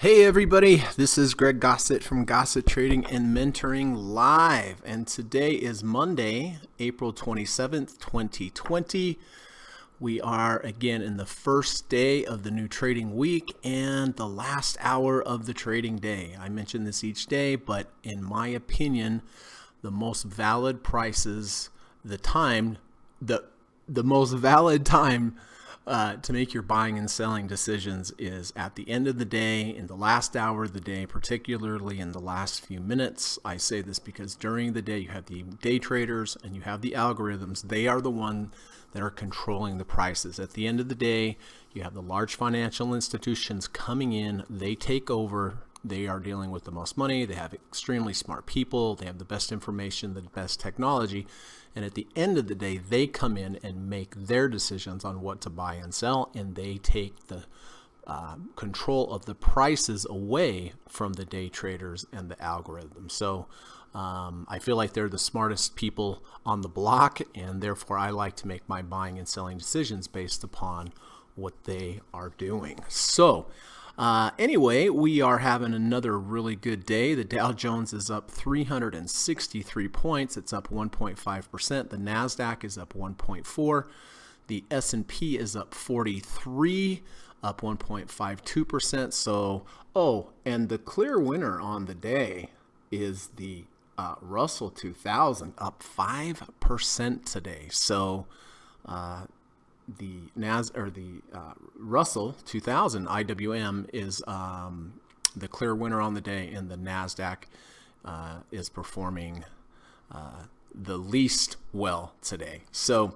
Hey everybody, this is Greg Gossett from Gossett Trading and Mentoring Live, and today is Monday, April 27th, 2020. We are again in the first day of the new trading week and the last hour of the trading day. I mention this each day, but in my opinion, the most valid prices, the most valid time to make your buying and selling decisions is at the end of the day, in the last hour of the day, particularly in the last few minutes. I say this because during the day you have the day traders and you have the algorithms. They are the one that are controlling the prices. At the end of the day, you have the large financial institutions coming in. They take over. They are dealing with the most money. They have extremely smart people. They have the best information, the best technology. And at the end of the day, they come in and make their decisions on what to buy and sell, and they take the control of the prices away from the day traders and the algorithms. So I feel like they're the smartest people on the block, and therefore I like to make my buying and selling decisions based upon what they are doing. So anyway, we are having another really good day. The Dow Jones is up 363 points. It's up 1.5%. The NASDAQ is up 1.4%. The S&P is up 43, up 1.52%. So, and the clear winner on the day is the Russell 2000, up 5% today. So, the Russell 2000 IWM is the clear winner on the day, and the NASDAQ is performing the least well today. So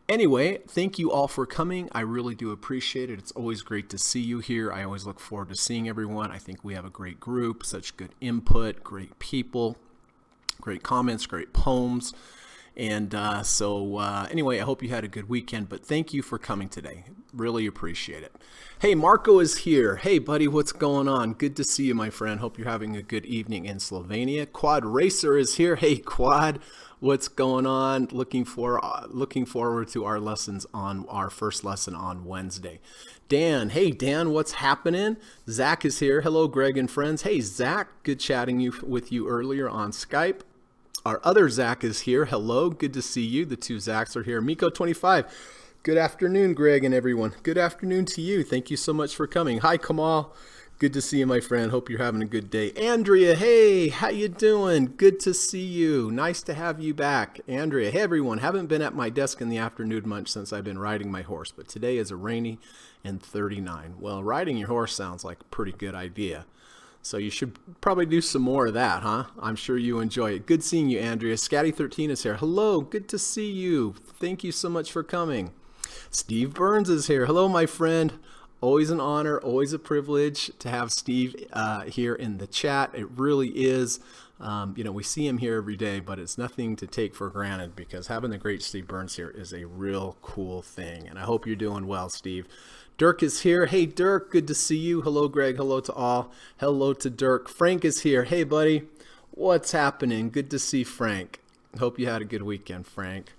anyway, thank you all for coming. I really do appreciate it. It's always great to see you here. I always look forward to seeing everyone. I think we have a great group, such good input, great people, great comments, great poems. And anyway, I hope you had a good weekend, but thank you for coming today. Really appreciate it. Hey, Marco is here. Hey, buddy, what's going on? Good to see you, my friend. Hope you're having a good evening in Slovenia. Quad Racer is here. Hey, Quad, what's going on? Looking forward to our lessons on our first lesson on Wednesday. Dan, hey, Dan, what's happening? Zach is here. Hello, Greg and friends. Hey, Zach, good chatting with you earlier on Skype. Our other Zach is here. Hello, good to see you. The two Zachs are here. Miko25, good afternoon, Greg and everyone. Good afternoon to you. Thank you so much for coming. Hi, Kamal. Good to see you, my friend. Hope you're having a good day. Andrea, hey, how you doing? Good to see you. Nice to have you back. Andrea, hey, everyone. Haven't been at my desk in the afternoon much since I've been riding my horse, but today is a rainy and 39. Well, riding your horse sounds like a pretty good idea. So you should probably do some more of that, huh? I'm sure you enjoy it. Good seeing you, Andrea. Scatty13 is here. Hello, good to see you. Thank you so much for coming. Steve Burns is here. Hello, my friend. Always an honor, always a privilege to have Steve here in the chat. It really is. We see him here every day, but it's nothing to take for granted because having the great Steve Burns here is a real cool thing. And I hope you're doing well, Steve. Dirk is here. Hey, Dirk, good to see you. Hello, Greg. Hello to all. Hello to Dirk. Frank is here. Hey, buddy. What's happening? Good to see Frank. Hope you had a good weekend, Frank.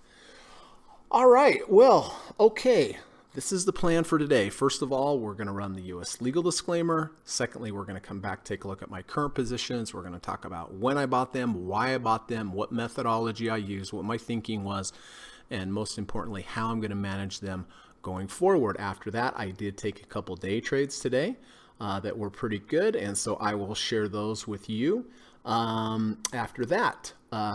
All right. Well, okay. This is the plan for today. First of all, we're going to run the U.S. legal disclaimer. Secondly, we're going to come back, take a look at my current positions. We're going to talk about when I bought them, why I bought them, what methodology I used, what my thinking was, and most importantly, how I'm going to manage them going forward. After that, I did take a couple day trades today that were pretty good, and so I will share those with you. After that,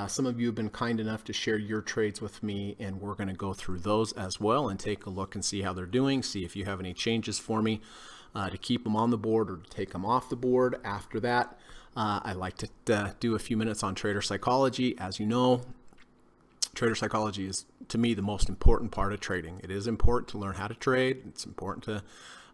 some of you have been kind enough to share your trades with me, and we're going to go through those as well and take a look and see how they're doing, see if you have any changes for me to keep them on the board or to take them off the board. After that, I like to do a few minutes on trader psychology. As you know, trader psychology is, to me, the most important part of trading. It is important to learn how to trade. It's important to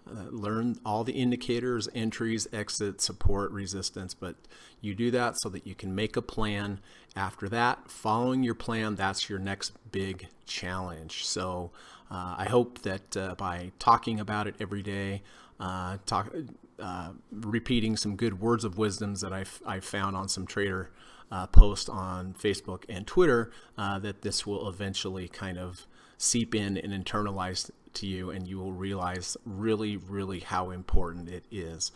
learn all the indicators, entries, exit, support, resistance, but you do that so that you can make a plan. After that, following your plan, that's your next big challenge. So I hope that by talking about it every day, repeating some good words of wisdoms that I've found on some trader posts on Facebook and Twitter, that this will eventually kind of seep in and internalize to you, and you will realize really, really how important it is.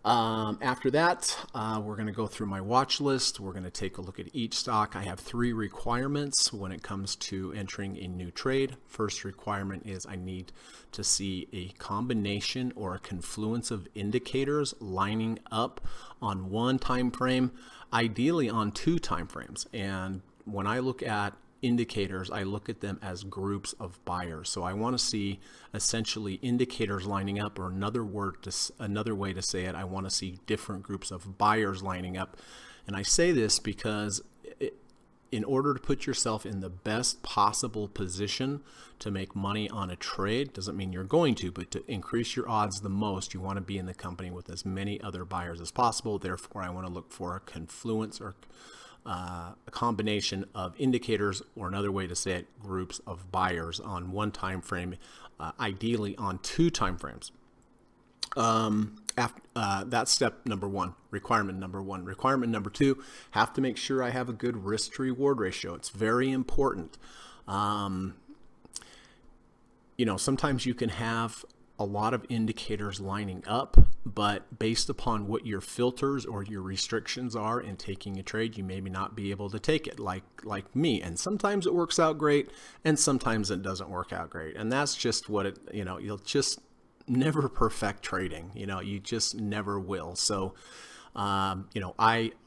After that, we're going to go through my watch list. We're going to take a look at each stock. I have 3 requirements when it comes to entering a new trade. First requirement is I need to see a combination or a confluence of indicators lining up on one time frame, ideally on 2 time frames. And when I look at indicators, I look at them as groups of buyers. So I want to see essentially indicators lining up, or another way to say it, I want to see different groups of buyers lining up. And I say this because in order to put yourself in the best possible position to make money on a trade, doesn't mean you're going to, but to increase your odds the most, you want to be in the company with as many other buyers as possible. Therefore, I want to look for a confluence or a combination of indicators, or another way to say it, groups of buyers on one time frame, ideally on 2 time frames. That's step number 1, requirement number 1. Requirement number 2, have to make sure I have a good risk to reward ratio. It's very important. Sometimes you can have a lot of indicators lining up, but based upon what your filters or your restrictions are in taking a trade, you maybe not be able to take it like me. And sometimes it works out great, and sometimes it doesn't work out great. And that's just what it, you'll just never perfect trading. You just never will. So, I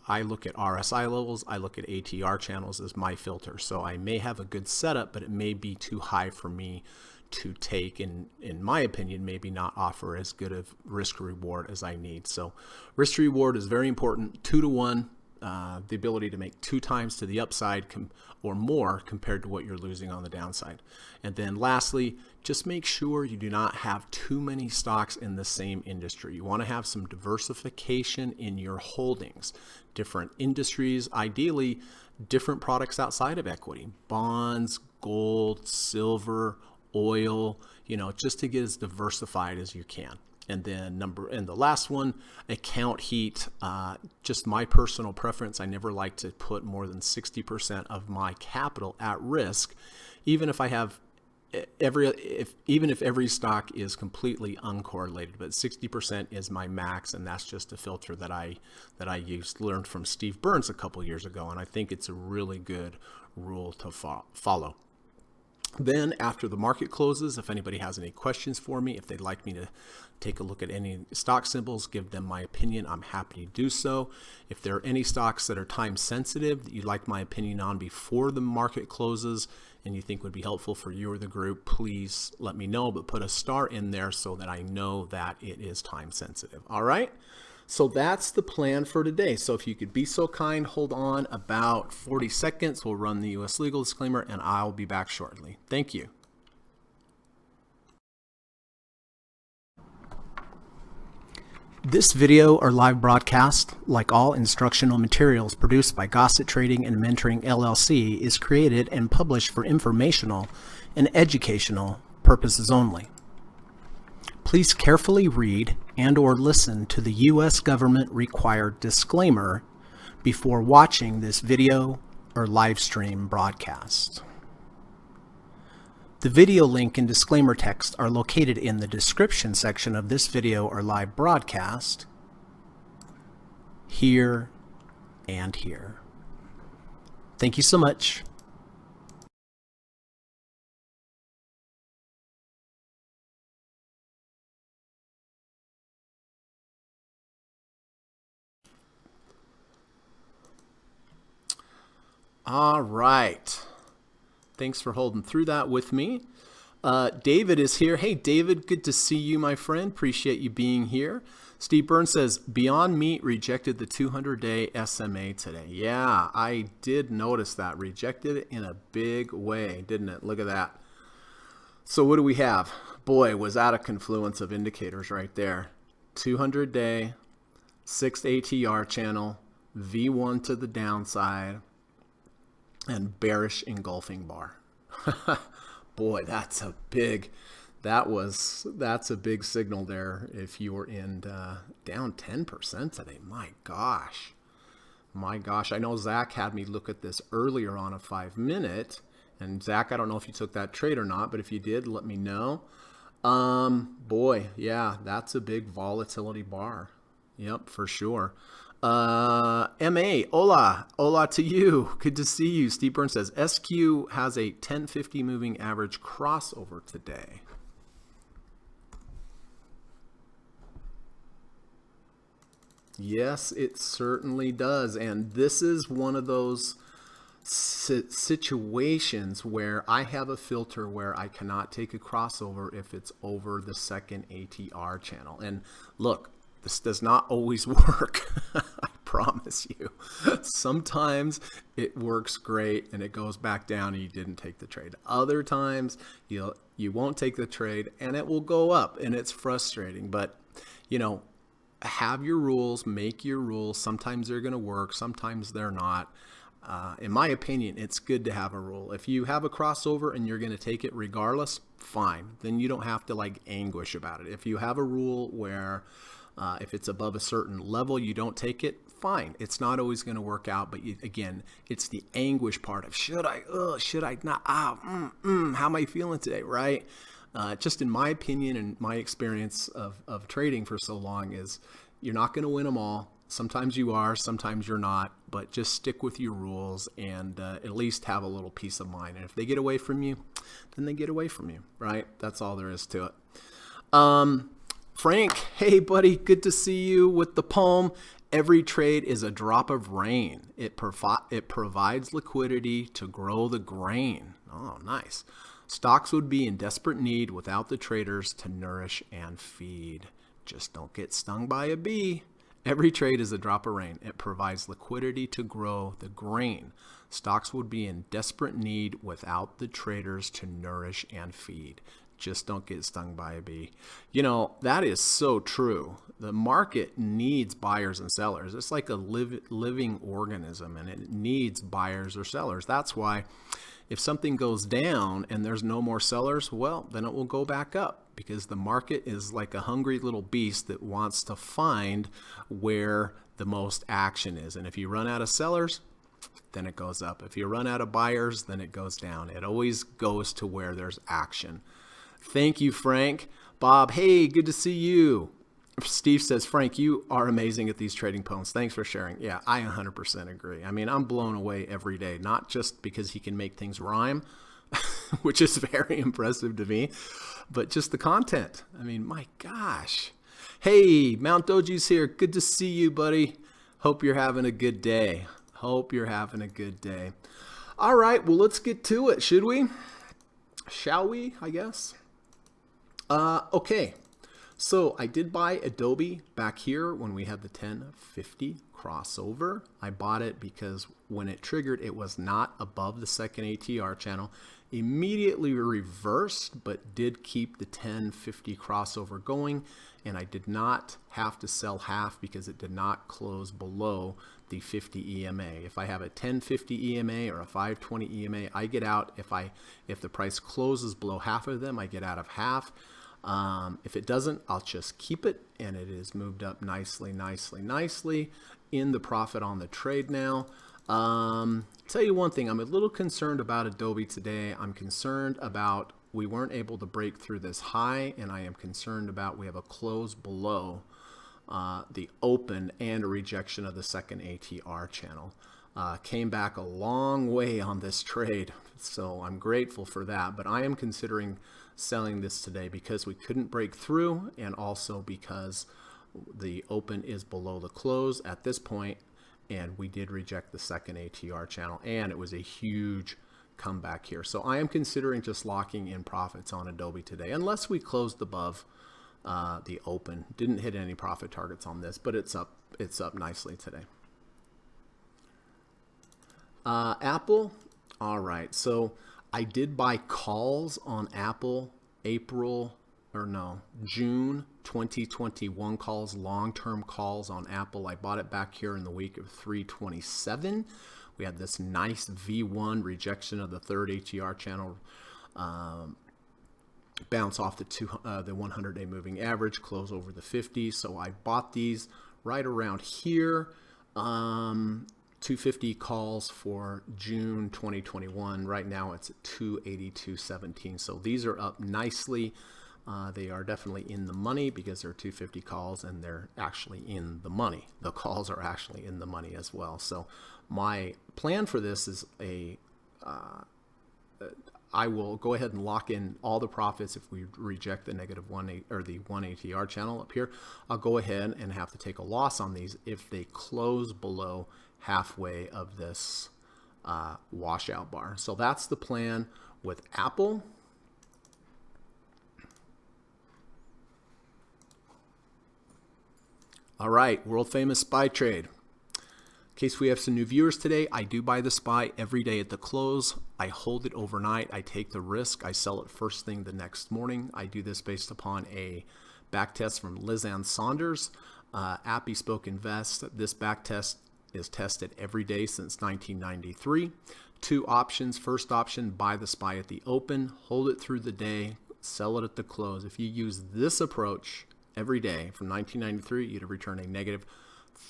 look at RSI levels, I look at ATR channels as my filter. So I may have a good setup, but it may be too high for me to take, and in my opinion, maybe not offer as good of risk reward as I need. So risk to reward is very important. 2 to 1, the ability to make 2 times to the upside or more compared to what you're losing on the downside. And then lastly, just make sure you do not have too many stocks in the same industry. You want to have some diversification in your holdings, different industries, ideally different products outside of equity, bonds, gold, silver, oil, just to get as diversified as you can. And then the last one, account heat. Just my personal preference, I never like to put more than 60% of my capital at risk, even if I have even if every stock is completely uncorrelated. But 60% is my max, and that's just a filter that I learned from Steve Burns a couple years ago, and I think it's a really good rule to follow. Then after the market closes, if anybody has any questions for me, if they'd like me to take a look at any stock symbols, give them my opinion, I'm happy to do so. If there are any stocks that are time sensitive that you'd like my opinion on before the market closes and you think would be helpful for you or the group, please let me know, but put a star in there so that I know that it is time sensitive. All right? So that's the plan for today. So if you could be so kind, hold on about 40 seconds. We'll run the U.S. legal disclaimer, and I'll be back shortly. Thank you. This video or live broadcast, like all instructional materials produced by Gossett Trading and Mentoring LLC, is created and published for informational and educational purposes only. Please carefully read and/or listen to the U.S. government required disclaimer before watching this video or live stream broadcast. The video link and disclaimer text are located in the description section of this video or live broadcast, here and here. Thank you so much. All right. Thanks for holding through that with me. David is here. Hey, David, good to see you, my friend. Appreciate you being here. Steve Burns says, Beyond Meat rejected the 200-day SMA today. Yeah, I did notice that. Rejected it in a big way, didn't it? Look at that. So what do we have? Boy, was that a confluence of indicators right there. 200-day, 6th ATR channel, V1 to the downside, and bearish engulfing bar. Boy, that's a big signal there if you were in down 10% today. My gosh. I know Zach had me look at this earlier on a 5-minute, and Zach, I don't know if you took that trade or not, but if you did, let me know. Boy, yeah, that's a big volatility bar. Yep, for sure. MA, hola to you. Good to see you. Steve Burns says SQ has a 1050 moving average crossover today. Yes, it certainly does. And this is one of those situations where I have a filter where I cannot take a crossover if it's over the second ATR channel. And look, this does not always work. I promise you. Sometimes it works great and it goes back down and you didn't take the trade. Other times you won't take the trade and it will go up, and it's frustrating. But you know, have your rules, make your rules. Sometimes they're going to work, sometimes they're not. In my opinion, it's good to have a rule. If you have a crossover and you're going to take it regardless, fine. Then you don't have to like anguish about it. If you have a rule where if it's above a certain level, you don't take it, fine. It's not always going to work out. But again, it's the anguish part of should I not? How am I feeling today, right? Just in my opinion and my experience of trading for so long is you're not going to win them all. Sometimes you are, sometimes you're not, but just stick with your rules and at least have a little peace of mind. And if they get away from you, then they get away from you, right? That's all there is to it. Frank, hey buddy, good to see you with the poem. Every trade is a drop of rain. It provides liquidity to grow the grain. Oh, nice. Stocks would be in desperate need without the traders to nourish and feed. Just don't get stung by a bee. Every trade is a drop of rain. It provides liquidity to grow the grain. Stocks would be in desperate need without the traders to nourish and feed. Just don't get stung by a bee. You know, that is so true. The market needs buyers and sellers. It's like a living organism, and it needs buyers or sellers. That's why if something goes down and there's no more sellers, well, then it will go back up, because the market is like a hungry little beast that wants to find where the most action is. And if you run out of sellers, then it goes up. If you run out of buyers, then it goes down. It always goes to where there's action. Thank you, Frank. Bob, hey, good to see you. Steve says, Frank, you are amazing at these trading poems. Thanks for sharing. Yeah, I 100% agree. I mean, I'm blown away every day, not just because he can make things rhyme, which is very impressive to me, but just the content. I mean, my gosh. Hey, Mount Doji's here. Good to see you, buddy. Hope you're having a good day. Hope you're having a good day. All right, well, let's get to it, should we? Shall we, I guess? Okay. So I did buy Adobe back here when we had the 1050 crossover. I bought it because when it triggered, it was not above the second ATR channel. Immediately reversed, but did keep the 1050 crossover going. And I did not have to sell half because it did not close below the 50 EMA. If I have a 1050 EMA or a 520 EMA, I get out. If the price closes below half of them, I get out of half. If it doesn't, I'll just keep it, and it is moved up nicely in the profit on the trade now. Tell you one thing, I'm a little concerned about Adobe today. I'm concerned about we weren't able to break through this high, and I am concerned about we have a close below the open and a rejection of the second ATR channel. Came back a long way on this trade, so I'm grateful for that, but I am considering selling this today because we couldn't break through, and also because the open is below the close at this point, and we did reject the second ATR channel, and it was a huge comeback here. So I am considering just locking in profits on Adobe today, unless we closed above the open. Didn't hit any profit targets on this, but it's up nicely today. Apple. All right, so I did buy calls on Apple June 2021 calls, long-term calls on Apple. I bought it back here in the week of 327. We had this nice V1 rejection of the third ATR channel, bounce off the 100-day moving average, close over the 50. So I bought these right around here. 250 calls for June 2021. Right now it's at 282.17. So these are up nicely. They are definitely in the money because they're 250 calls and they're actually in the money. The calls are actually in the money as well. So my plan for this is I will go ahead and lock in all the profits if we reject the negative 1 or the 1 ATR channel up here. I'll go ahead and have to take a loss on these if they close below halfway of this washout bar. So that's the plan with Apple. All right, world famous SPY trade. In case we have some new viewers today, I do buy the SPY every day at the close. I hold it overnight. I take the risk. I sell it first thing the next morning. I do this based upon a back test from Liz Ann Saunders, Appy Spoke Invest. This back test is tested every day since 1993. Two options. First option, buy the SPY at the open, hold it through the day, sell it at the close. If you use this approach every day from 1993, you'd have returned a negative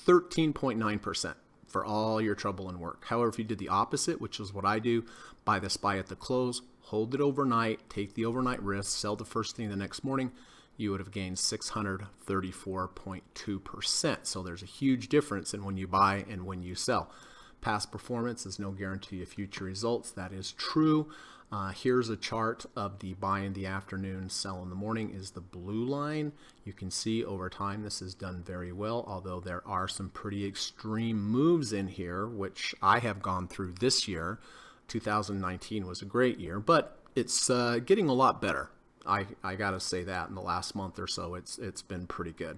13.9%. for all your trouble and work. However, if you did the opposite, which is what I do, buy the SPY at the close, hold it overnight, take the overnight risk, sell the first thing the next morning, you would have gained 634.2%. So there's a huge difference in when you buy and when you sell. Past performance is no guarantee of future results. That is true. Here's a chart of the buy in the afternoon, sell in the morning is the blue line. You can see over time this is done very well, although there are some pretty extreme moves in here, which I have gone through this year. 2019 was a great year, but it's getting a lot better. I gotta say that in the last month or so, it's been pretty good.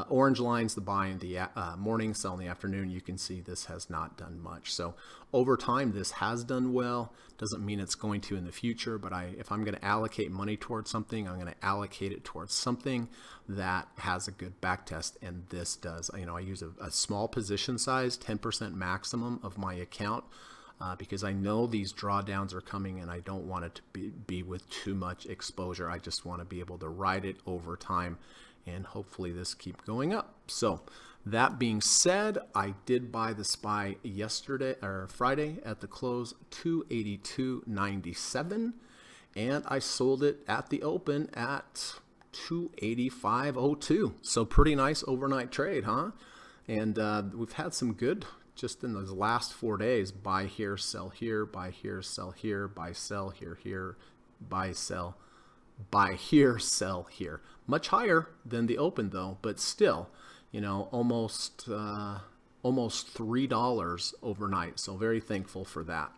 Orange line's the buy in the morning, sell in the afternoon. You can see this has not done much. So over time, this has done well. Doesn't mean it's going to in the future, but if I'm going to allocate money towards something, I'm going to allocate it towards something that has a good back test, and this does. You know, I use a small position size, 10% maximum of my account, because I know these drawdowns are coming and I don't want it to be with too much exposure. I just want to be able to ride it over time and hopefully this keep going up. So that being said, I did buy the SPY yesterday or Friday at the close, 282.97, and I sold it at the open at 285.02. So pretty nice overnight trade, huh? And we've had some good just in those last 4 days. Buy here, sell here, buy here, sell here, buy, sell here, buy, sell, buy here, sell here. Much higher than the open though, but still, you know, almost $3 overnight. So very thankful for that.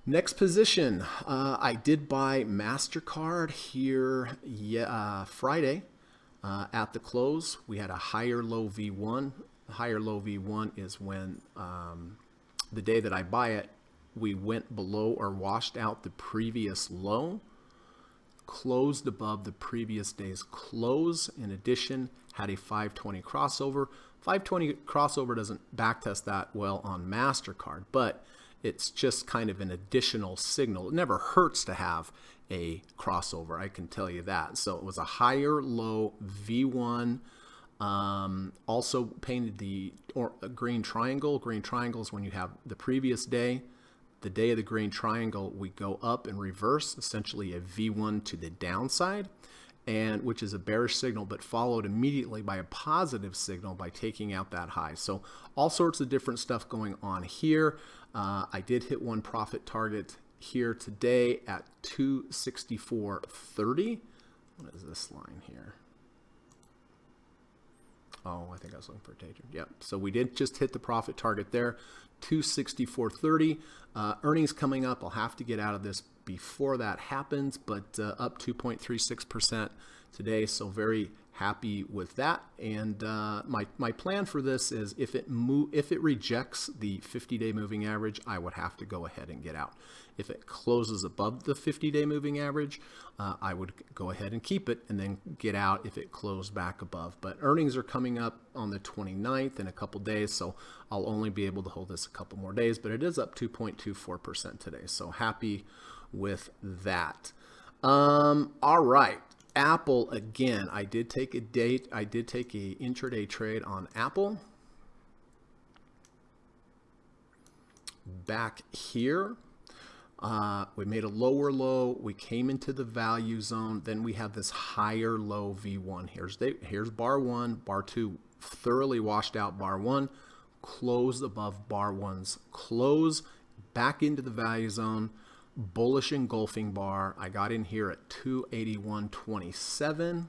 Next position, I did buy MasterCard here Friday at the close. We had a higher low V1. The higher low V1 is when the day that I buy it, we went below or washed out the previous low, closed above the previous day's close. In addition, had a 520 crossover. 520 crossover doesn't backtest that well on MasterCard, but it's just kind of an additional signal. It never hurts to have a crossover, I can tell you that. So it was a higher low V1. Also painted the green triangle. Green triangle is when you have the previous day. The day of the green triangle, we go up and reverse, essentially a V1 to the downside, and which is a bearish signal, but followed immediately by a positive signal by taking out that high. So all sorts of different stuff going on here. I did hit one profit target here today at 264.30. What is this line here? Oh, I think I was looking for a day. Yep. So we did just hit the profit target there, 264.30. Earnings coming up. I'll have to get out of this before that happens, but up 2.36% today. So very happy with that. And my plan for this is if it rejects the 50-day moving average, I would have to go ahead and get out. If it closes above the 50-day moving average, I would go ahead and keep it and then get out if it closed back above. But earnings are coming up on the 29th in a couple days, so I'll only be able to hold this a couple more days, but it is up 2.24% today. So happy with that. All right. Apple again. I did take a intraday trade on Apple. Back here. We made a lower low. We came into the value zone. Then we have this higher low V1. Here's bar 1, bar 2, thoroughly washed out bar 1, closed above bar 1's close, back into the value zone, bullish engulfing bar. I got in here at 281.27.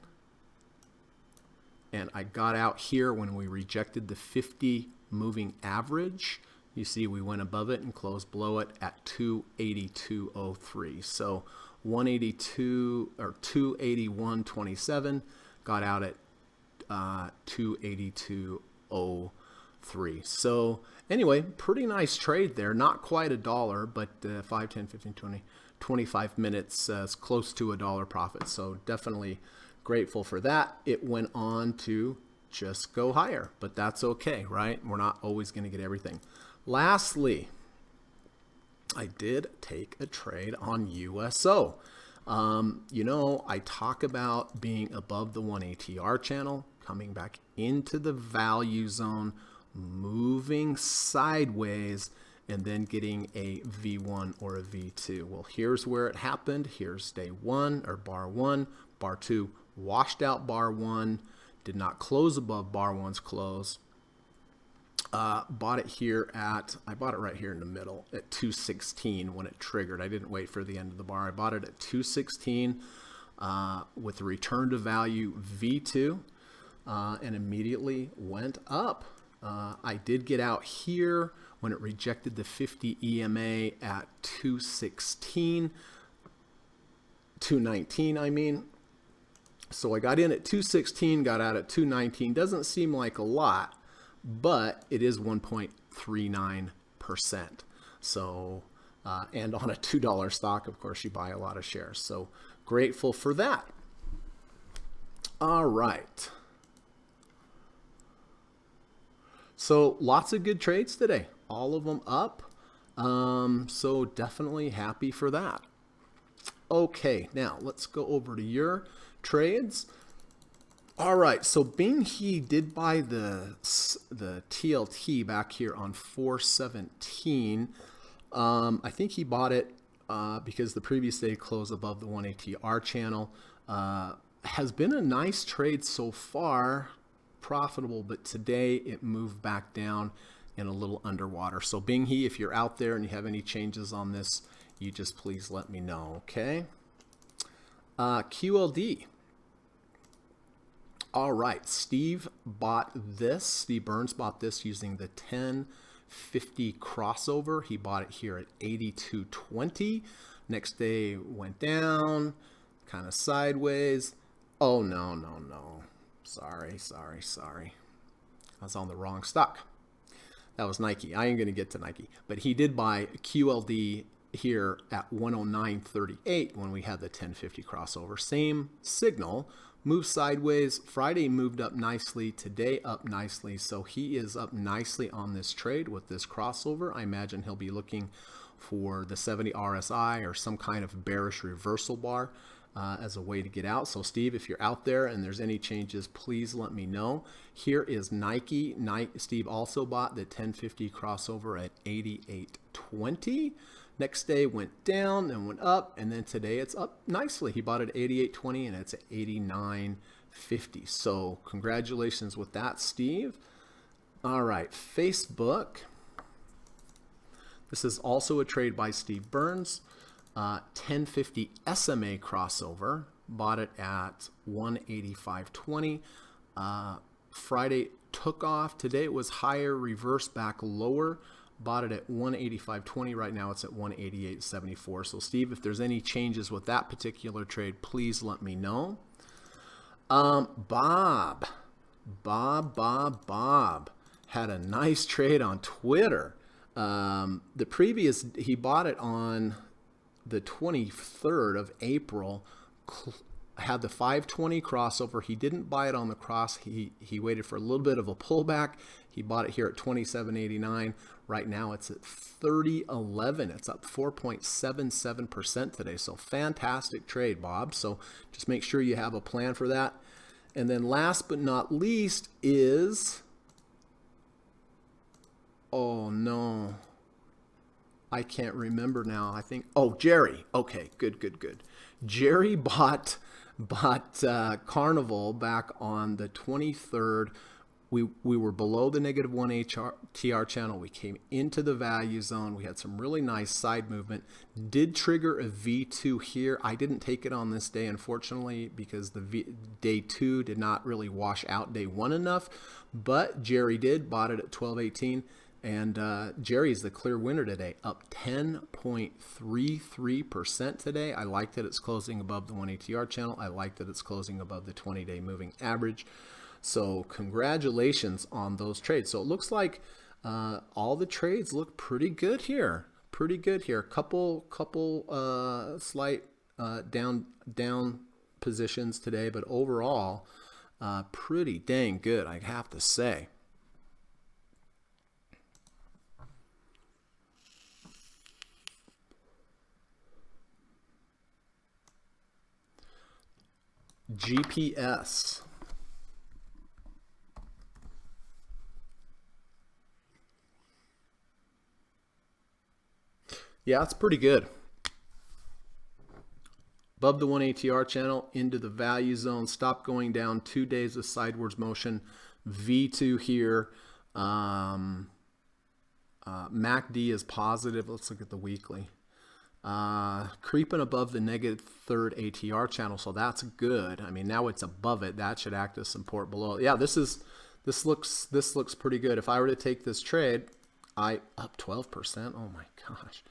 And I got out here when we rejected the 50 moving average. You see we went above it and closed below it at 282.03. So 182 or 281.27, got out at 282.03. So anyway, pretty nice trade there. Not quite $1, but 5, 10, 15, 20, 25 minutes, close to $1 profit. So definitely grateful for that. It went on to just go higher, but that's okay, right? We're not always going to get everything. Lastly, I did take a trade on USO. You know, I talk about being above the 1 ATR channel, coming back into the value zone, moving sideways, and then getting a V1 or a V2. Well, here's where it happened. Here's day 1 or bar 1, bar 2, washed out bar 1, did not close above bar 1's close. Bought it here at, I bought it right here in the middle at 216 when it triggered. I didn't wait for the end of the bar. I bought it at 216 with a return to value V2 and immediately went up. I did get out here when it rejected the 50 EMA at 216, 219 I mean. So I got in at 216, got out at 219. Doesn't seem like a lot, but it is 1.39%. So, and on a $2 stock, of course, you buy a lot of shares. So grateful for that. All right. So lots of good trades today, all of them up. So definitely happy for that. Okay, now let's go over to your trades. All right, so Bing He did buy the TLT back here on 417. I think he bought it because the previous day closed above the 1 ATR channel. Has been a nice trade so far, profitable, but today it moved back down and a little underwater. So Bing He, if you're out there and you have any changes on this, you just please let me know, okay? QLD. All right, Steve bought this. Steve Burns bought this using the 1050 crossover. He bought it here at 82.20. Next day went down, kind of sideways. Oh, no. Sorry. I was on the wrong stock. That was Nike. I ain't going to get to Nike. But he did buy QLD here at 109.38 when we had the 1050 crossover. Same signal. Moved sideways. Friday moved up nicely. Today up nicely. So he is up nicely on this trade with this crossover. I imagine he'll be looking for the 70 RSI or some kind of bearish reversal bar as a way to get out. So Steve, if you're out there and there's any changes, please let me know. Here is Nike. Steve also bought the 1050 crossover at 88.20. Next day went down and went up, and then today it's up nicely. He bought it at 88.20 and it's at 89.50. So congratulations with that, Steve. All right, Facebook. This is also a trade by Steve Burns. 1050 SMA crossover. Bought it at 185.20. Friday took off. Today it was higher, reversed back lower. Bought it at 185.20. Right now it's at 188.74. So Steve, if there's any changes with that particular trade, please let me know. Bob had a nice trade on Twitter. The previous, he bought it on the 23rd of April, had the 520 crossover. He didn't buy it on the cross. He waited for a little bit of a pullback. He bought it here at 27.89. Right now it's at 30.11. It's up 4.77% today. So fantastic trade, Bob. So just make sure you have a plan for that. And then last but not least is, oh no, I can't remember now. I think, oh, Jerry. Okay, good. Jerry bought Carnival back on the 23rd. We were below the -1 TR channel. We came into the value zone. We had some really nice side movement. Did trigger a V2 here. I didn't take it on this day, unfortunately, because day 2 did not really wash out day 1 enough. But Jerry did, bought it at 12.18. And Jerry is the clear winner today, up 10.33% today. I like that it's closing above the 1 ATR channel. I like that it's closing above the 20-day moving average. So congratulations on those trades. So it looks like all the trades look pretty good here. Couple slight down positions today, but overall pretty dang good, I have to say. GPS. Yeah, it's pretty good. Above the 1 ATR channel, into the value zone, stop going down, 2 days of sideways motion, V2 here. MACD is positive. Let's look at the weekly. Creeping above the -3rd ATR channel, so that's good. I mean, now it's above it. That should act as support below. Yeah, this looks pretty good. If I were to take this trade, up 12%. Oh my gosh.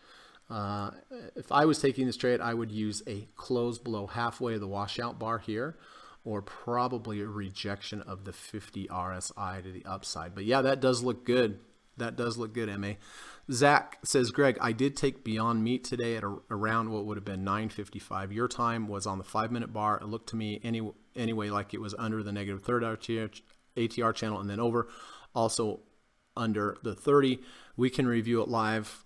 If I was taking this trade, I would use a close below halfway of the washout bar here, or probably a rejection of the 50 RSI to the upside. But yeah, that does look good. That does look good, MA. Zach says, Greg, I did take Beyond Meat today at around what would have been 9:55. Your time was on the 5-minute bar. It looked to me anyway like it was under the -3rd ATR channel and then over. Also under the 30. We can review it live.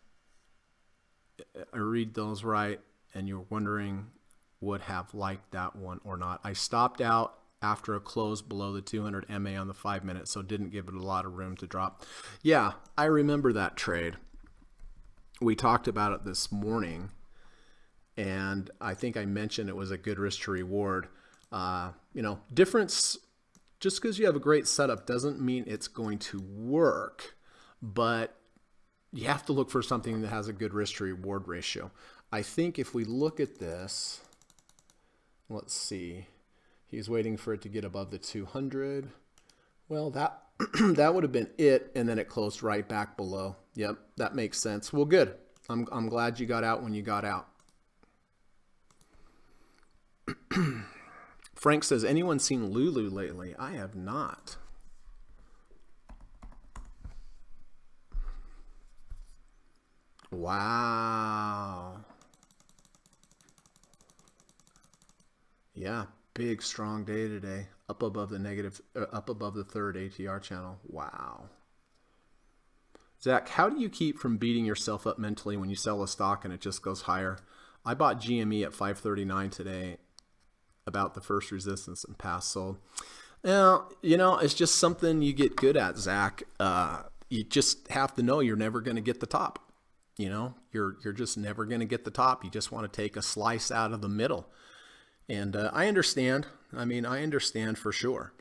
I read those right, and you're wondering would have liked that one or not. I stopped out after a close below the 200 MA on the 5-minute, so didn't give it a lot of room to drop. Yeah, I remember that trade. We talked about it this morning, and I think I mentioned it was a good risk to reward. Difference, just because you have a great setup doesn't mean it's going to work, but you have to look for something that has a good risk to reward ratio. I think if we look at this, let's see, he's waiting for it to get above the 200. Well, that that would have been it, and then it closed right back below. Yep, that makes sense. Well, good. I'm glad you got out when you got out. Frank says, anyone seen Lulu lately? I have not. Wow. Yeah, big strong day today. Up above the 3rd ATR channel. Wow. Zach, how do you keep from beating yourself up mentally when you sell a stock and it just goes higher? I bought GME at 539 today, about the first resistance and pass sold. Now, it's just something you get good at, Zach. You just have to know you're never going to get the top. You're just never going to get the top. You just want to take a slice out of the middle. And I understand. I understand for sure.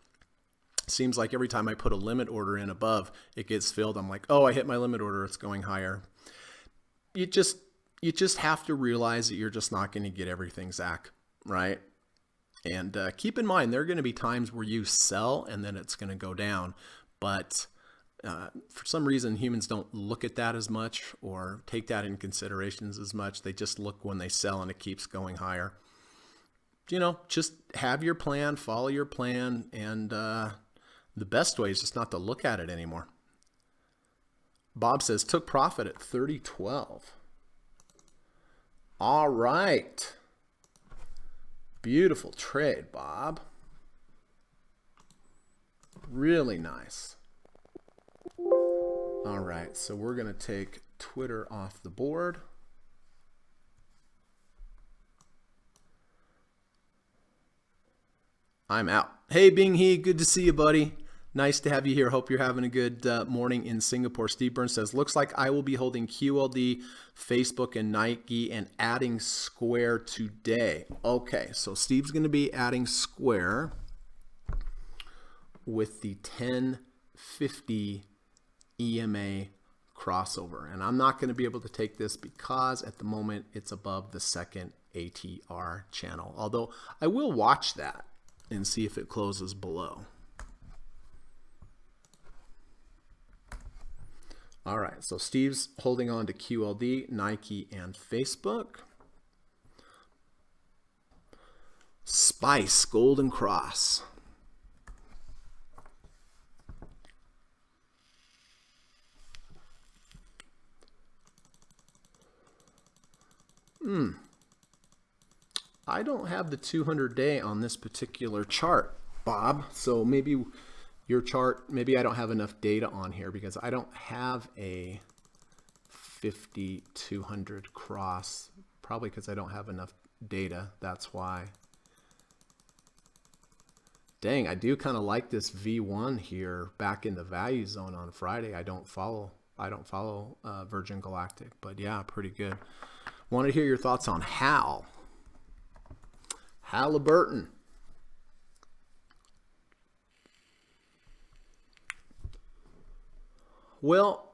Seems like every time I put a limit order in above, it gets filled. I'm like, oh, I hit my limit order. It's going higher. You just have to realize that you're just not going to get everything, Zach, right? And keep in mind, there are going to be times where you sell and then it's going to go down. But for some reason, humans don't look at that as much or take that in considerations as much. They just look when they sell and it keeps going higher. Just have your plan, follow your plan, and the best way is just not to look at it anymore. Bob says, took profit at 30.12. All right. Beautiful trade, Bob. Really nice. All right, so we're going to take Twitter off the board. I'm out. Hey, Bing He, good to see you, buddy. Nice to have you here. Hope you're having a good morning in Singapore. Steve Burns says, looks like I will be holding QLD, Facebook, and Nike and adding Square today. Okay, so Steve's going to be adding Square with the 1050 EMA crossover. And I'm not going to be able to take this because at the moment it's above the second ATR channel. Although I will watch that and see if it closes below. All right, so Steve's holding on to QLD, Nike, and Facebook. Spice, Golden Cross. I don't have the 200-day on this particular chart, Bob. So maybe your chart, maybe I don't have enough data on here because I don't have a 50-200 cross, probably because I don't have enough data. That's why. Dang, I do kind of like this V1 here back in the value zone on Friday. I don't follow Virgin Galactic, but yeah, pretty good. Want to hear your thoughts on Halliburton. Well,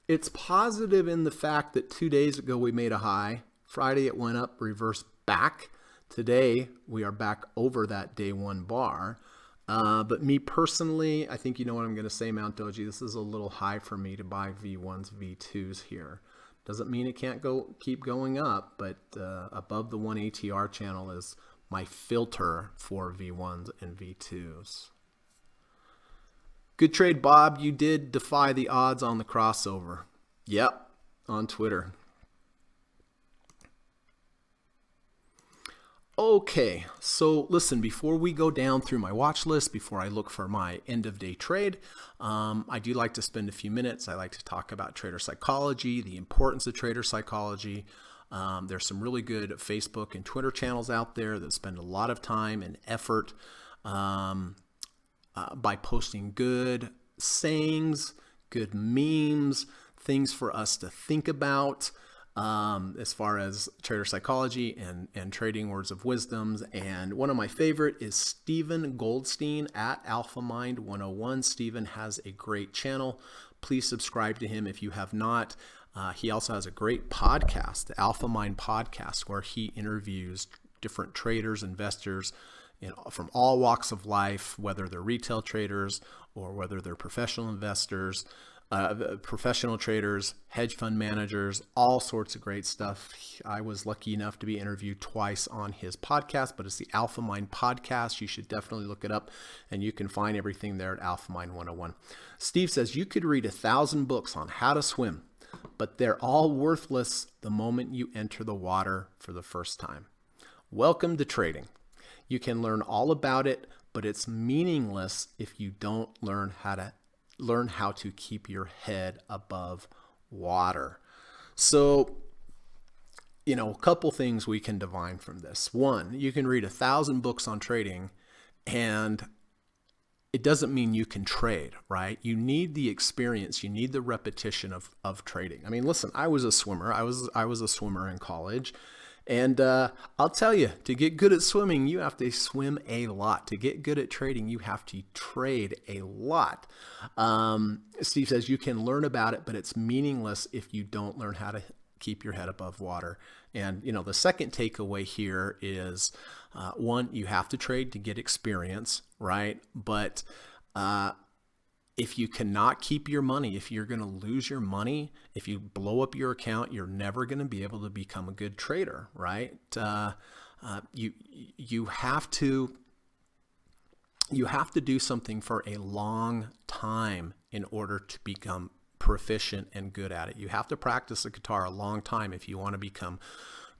it's positive in the fact that 2 days ago we made a high. Friday it went up, reversed back. Today we are back over that day one bar. But me personally, I think you know what I'm going to say, Mount Doji. This is a little high for me to buy V1s, V2s here. Doesn't mean it can't keep going up, but above the 1 ATR channel is my filter for V1s and V2s. Good trade, Bob. You did defy the odds on the crossover. Yep, on Twitter. Okay, so listen, before we go down through my watch list, before I look for my end of day trade, I do like to spend a few minutes. I like to talk about trader psychology, the importance of trader psychology. There's some really good Facebook and Twitter channels out there that spend a lot of time and effort by posting good sayings, good memes, things for us to think about as far as trader psychology and trading words of wisdoms. And one of my favorite is Stephen Goldstein at Alpha Mind 101. Stephen has a great channel. Please subscribe to him if you have not. He also has a great podcast, the Alpha Mind podcast, where he interviews different traders, investors, from all walks of life, whether they're retail traders or whether they're professional investors, professional traders, hedge fund managers, all sorts of great stuff. I was lucky enough to be interviewed twice on his podcast, but it's the Alpha Mind podcast. You should definitely look it up, and you can find everything there at Alpha Mind 101. Steve says, you could read 1,000 books on how to swim, but they're all worthless the moment you enter the water for the first time. Welcome to trading. You can learn all about it, but it's meaningless if you don't learn how to keep your head above water. So, a couple things we can divine from this. One, you can read 1,000 books on trading, and it doesn't mean you can trade, right? You need the experience. You need the repetition of trading. I mean, listen, I was a swimmer. I was a swimmer in college. And I'll tell you, to get good at swimming, you have to swim a lot. To get good at trading, you have to trade a lot. Steve says you can learn about it, but it's meaningless if you don't learn how to keep your head above water. And, the second takeaway here is, one, you have to trade to get experience, right? But if you cannot keep your money, if you're going to lose your money, if you blow up your account, you're never going to be able to become a good trader, right? You have to do something for a long time in order to become proficient and good at it. You have to practice the guitar a long time if you want to become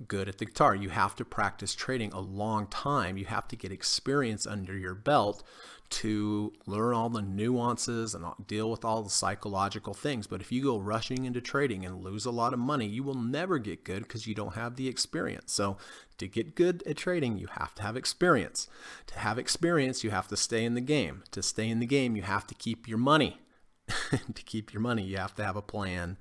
good at the guitar. You have to practice trading a long time. You have to get experience under your belt to learn all the nuances and deal with all the psychological things. But if you go rushing into trading and lose a lot of money, you will never get good because you don't have the experience. So to get good at trading, you have to have experience. To have experience, you have to stay in the game. To stay in the game, you have to keep your money. To keep your money, you have to have a plan,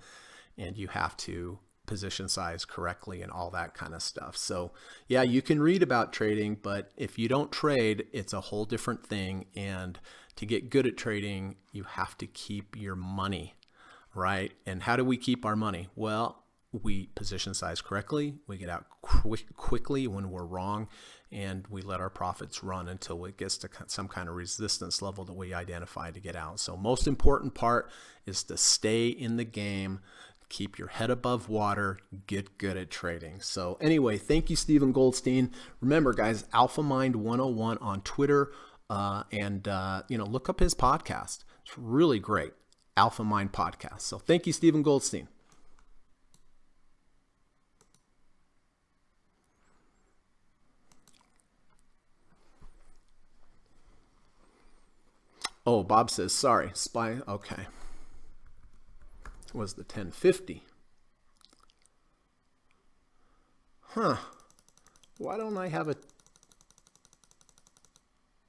and you have to position size correctly and all that kind of stuff. So yeah, you can read about trading, but if you don't trade, it's a whole different thing. And to get good at trading, you have to keep your money, right? And how do we keep our money? Well, we position size correctly, we get out quickly when we're wrong, and we let our profits run until it gets to some kind of resistance level that we identify to get out. So most important part is to stay in the game, keep your head above water, get good at trading. So anyway, thank you, Stephen Goldstein. Remember, guys, Alpha Mind 101 on Twitter, and look up his podcast. It's really great, Alpha Mind podcast. So thank you, Stephen Goldstein. Oh, Bob says, sorry, SPY, okay. It was the 1050. Huh. Why don't I have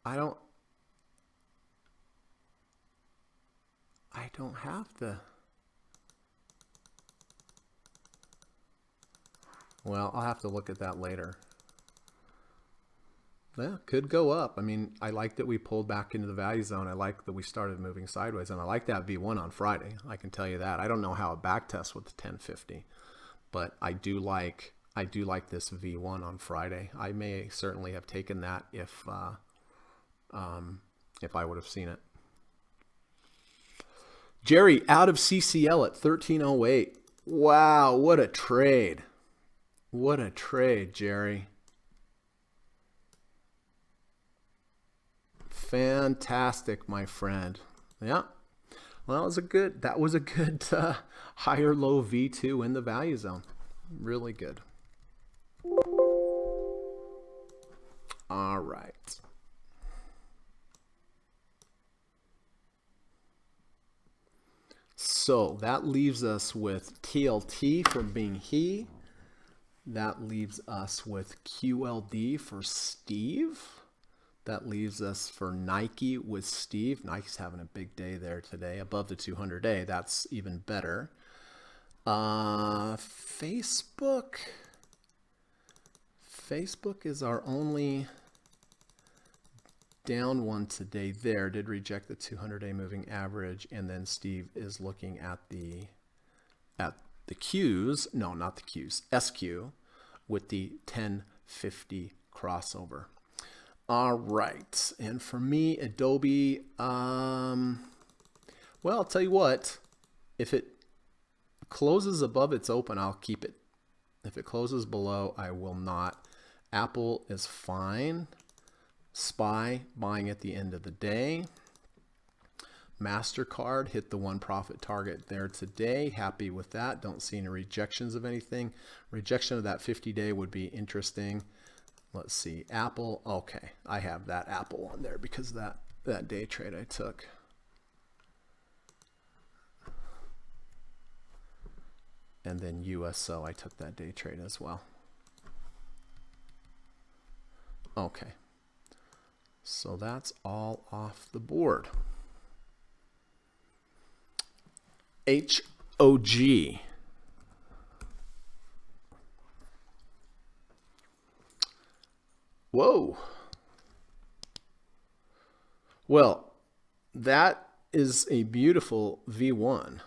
I don't have the, well, I'll have to look at that later. Yeah, could go up. I mean, I like that we pulled back into the value zone. I like that we started moving sideways, and I like that V1 on Friday. I can tell you that. I don't know how it back tests with the 1050, but I do like this V1 on Friday. I may certainly have taken that if I would have seen it. Jerry out of CCL at 1308. Wow, what a trade! What a trade, Jerry. Fantastic, my friend. Yeah. Well, that was a good higher low V2 in the value zone. Really good. All right. So that leaves us with TLT for Bing He. That leaves us with QLD for Steve. That leaves us for Nike with Steve. Nike's having a big day there today, above the 200-day. That's even better. Facebook is our only down one today there. Did reject the 200-day moving average, and then Steve is looking at the Qs. No, not the Qs. SQ with the 1050 crossover. All right, and for me, Adobe, well, I'll tell you what, if it closes above its open, I'll keep it. If it closes below, I will not. Apple is fine. SPY, buying at the end of the day. MasterCard hit the one profit target there today. Happy with that. Don't see any rejections of anything. Rejection of that 50-day would be interesting. Let's see, Apple. Okay, I have that Apple on there because that day trade I took. And then USO, I took that day trade as well. Okay, so that's all off the board. HOG. Whoa. Well, that is a beautiful V1.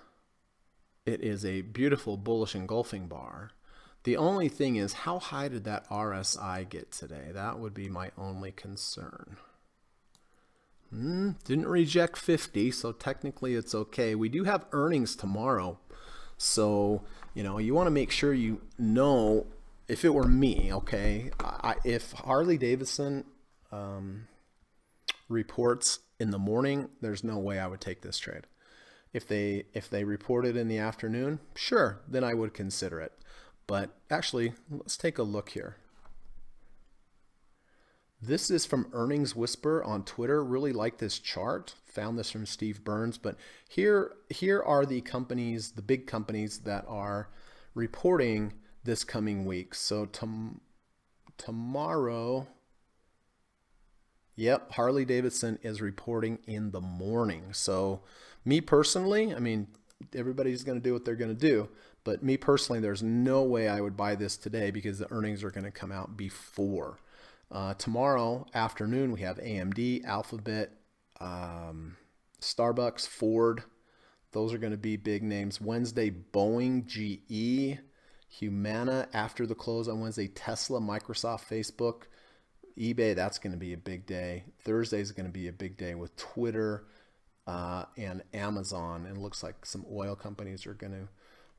It is a beautiful bullish engulfing bar. The only thing is, how high did that RSI get today? That would be my only concern. Didn't reject 50, so technically it's okay. We do have earnings tomorrow. So, you want to make sure you know. If it were me, okay, if Harley Davidson reports in the morning, there's no way I would take this trade. If they reported in the afternoon, sure, then I would consider it. But actually, let's take a look here. This is from Earnings Whisper on Twitter. Really like this chart. Found this from Steve Burns. But here are the companies, the big companies that are reporting this coming week. So tomorrow, yep, Harley Davidson is reporting in the morning. So me personally, I mean, everybody's going to do what they're going to do. But me personally, there's no way I would buy this today because the earnings are going to come out before. Tomorrow afternoon, we have AMD, Alphabet, Starbucks, Ford. Those are going to be big names. Wednesday, Boeing, GE, Humana. After the close on Wednesday, Tesla, Microsoft, Facebook, eBay. That's going to be a big day. Thursday is going to be a big day with Twitter and Amazon. And it looks like some oil companies are going to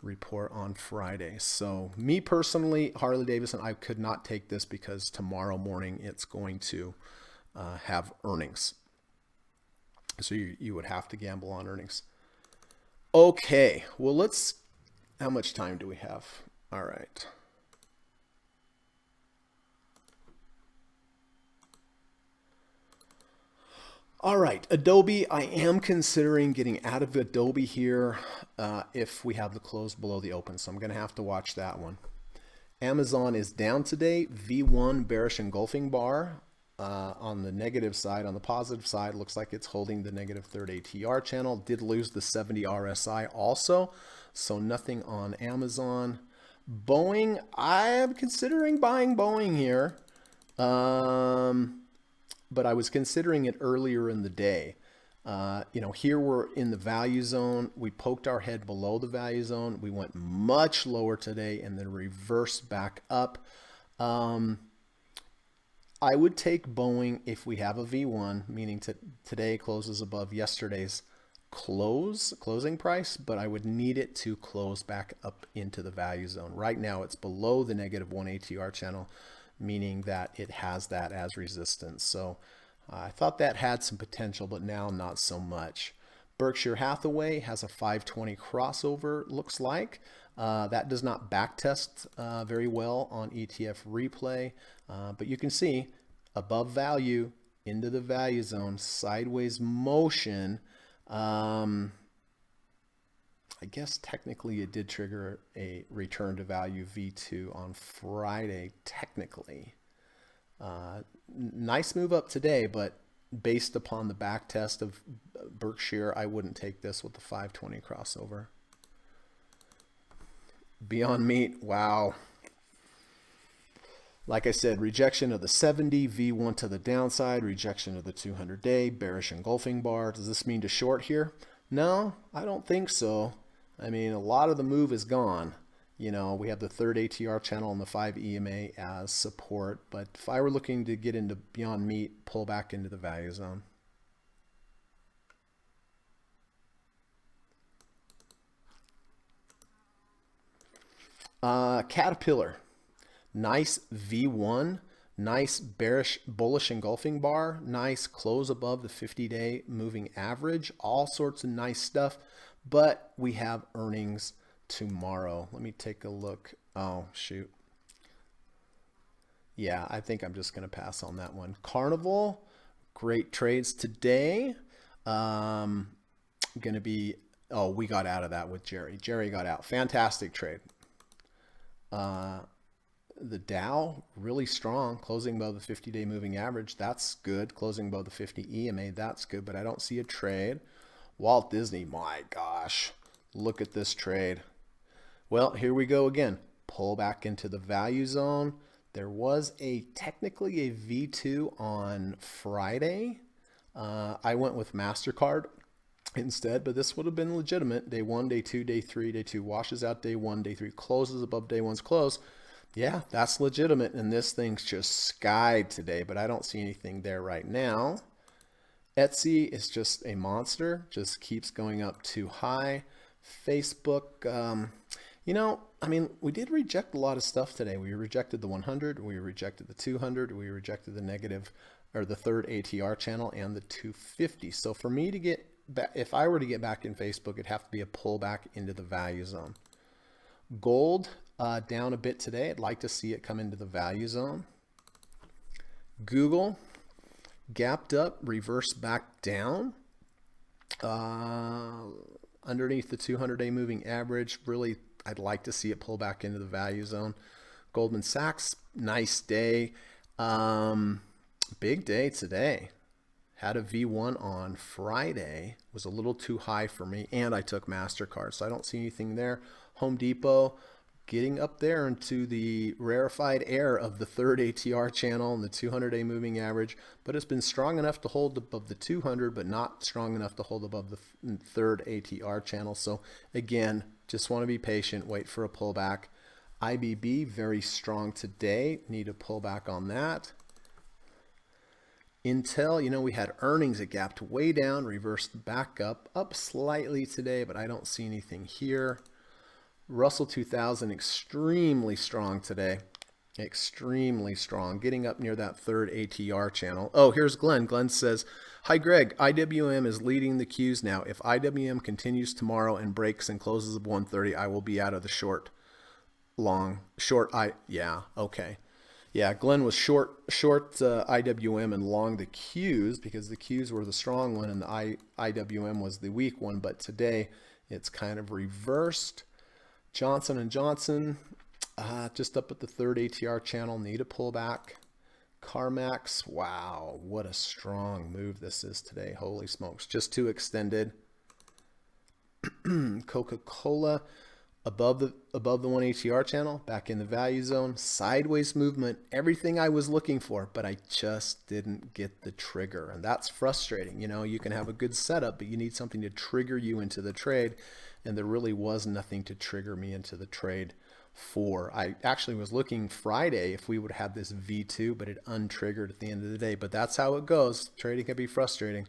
report on Friday. So me personally, Harley Davidson, I could not take this because tomorrow morning it's going to have earnings. So you would have to gamble on earnings. Okay, well how much time do we have? All right. All right, Adobe, I am considering getting out of Adobe here if we have the close below the open, so I'm going to have to watch that one. Amazon is down today. V1 bearish engulfing bar on the negative side. On the positive side, looks like it's holding the negative third ATR channel. Did lose the 70 RSI also, so nothing on Amazon. Boeing, I am considering buying Boeing here. But I was considering it earlier in the day. Here we're in the value zone. We poked our head below the value zone. We went much lower today and then reversed back up. I would take Boeing if we have a V1, meaning today closes above yesterday's closing price, but I would need it to close back up into the value zone. Right now it's below the negative 1 ATR channel, meaning that it has that as resistance. So I thought that had some potential, but now not so much. Berkshire Hathaway has a 520 crossover, looks like. That does not backtest very well on ETF replay, but you can see above value into the value zone, sideways motion. I guess technically it did trigger a return to value V2 on Friday, technically. Nice move up today, but based upon the back test of Berkshire, I wouldn't take this with the 520 crossover. Beyond Meat, wow. Like I said, rejection of the 70, V1 to the downside, rejection of the 200-day, bearish engulfing bar. Does this mean to short here? No, I don't think so. I mean, a lot of the move is gone. We have the third ATR channel and the 5 EMA as support. But if I were looking to get into Beyond Meat, pull back into the value zone. Caterpillar, nice V1, nice bearish bullish engulfing bar, nice close above the 50-day moving average, all sorts of nice stuff. But we have earnings tomorrow. Let me take a look. Oh, shoot. Yeah, I think I'm just going to pass on that one. Carnival, great trades today. Going to be, oh, we got out of that with Jerry. Jerry got out. Fantastic trade. The Dow, really strong, closing above the 50-day moving average. That's good. Closing above the 50 EMA, that's good, but I don't see a trade. Walt Disney, my gosh, look at this trade. Well, here we go again. Pull back into the value zone. There was technically a V2 on Friday. I went with MasterCard instead, but this would have been legitimate. Day 1, day 2, day 3, day 2 washes out day 1, day 3 closes above day 1's close. Yeah, that's legitimate, and this thing's just skied today, but I don't see anything there right now. Etsy is just a monster, just keeps going up too high. Facebook, I mean, we did reject a lot of stuff today. We rejected the 100, we rejected the 200, we rejected the negative, or the third ATR channel, and the 250. So for me to get back, if I were to get back in Facebook, it'd have to be a pullback into the value zone. Gold, down a bit today. I'd like to see it come into the value zone. Google gapped up, reversed back down underneath the 200-day moving average. Really, I'd like to see it pull back into the value zone. Goldman Sachs, nice day. Big day today. Had a V1 on Friday, was a little too high for me, and I took MasterCard, so I don't see anything there. Home Depot getting up there into the rarefied air of the third ATR channel and the 200-day moving average, but it's been strong enough to hold above the 200, but not strong enough to hold above the third ATR channel. So again, just want to be patient, wait for a pullback. IBB, very strong today, need a pullback on that. Intel, you know, we had earnings, it gapped way down, reversed back up slightly today, but I don't see anything here. Russell 2000, extremely strong today. Extremely strong, getting up near that third ATR channel. Oh, here's Glenn. Glenn says, hi, Greg. IWM is leading the cues now. If IWM continues tomorrow and breaks and closes at 130, I will be out of the short. Yeah, okay. Yeah, Glenn was short IWM and long the Qs because the Qs were the strong one and the IWM was the weak one. But today it's kind of reversed. Johnson & Johnson, just up at the third ATR channel, need a pullback. CarMax, wow, what a strong move this is today. Holy smokes, just too extended. Coca-Cola, above the 1 ATR channel, back in the value zone, sideways movement, everything I was looking for, but I just didn't get the trigger, and that's frustrating. You know, you can have a good setup, but you need something to trigger you into the trade, and there really was nothing to trigger me into the trade for. I actually was looking Friday if we would have this V2, but it untriggered at the end of the day, but that's how it goes. Trading can be frustrating.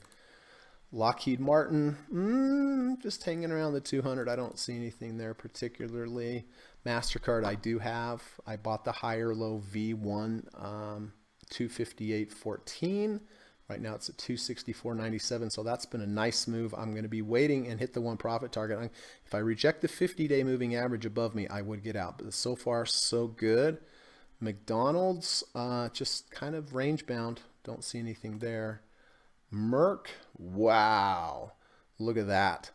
Lockheed Martin, just hanging around the 200. I don't see anything there particularly. MasterCard I do have. I bought the higher low V1, 258.14. Right now it's at 264.97, so that's been a nice move. I'm going to be waiting and hit the one profit target. If I reject the 50-day moving average above me, I would get out, but so far so good. McDonald's, just kind of range bound. Don't see anything there. Merck, wow, look at that.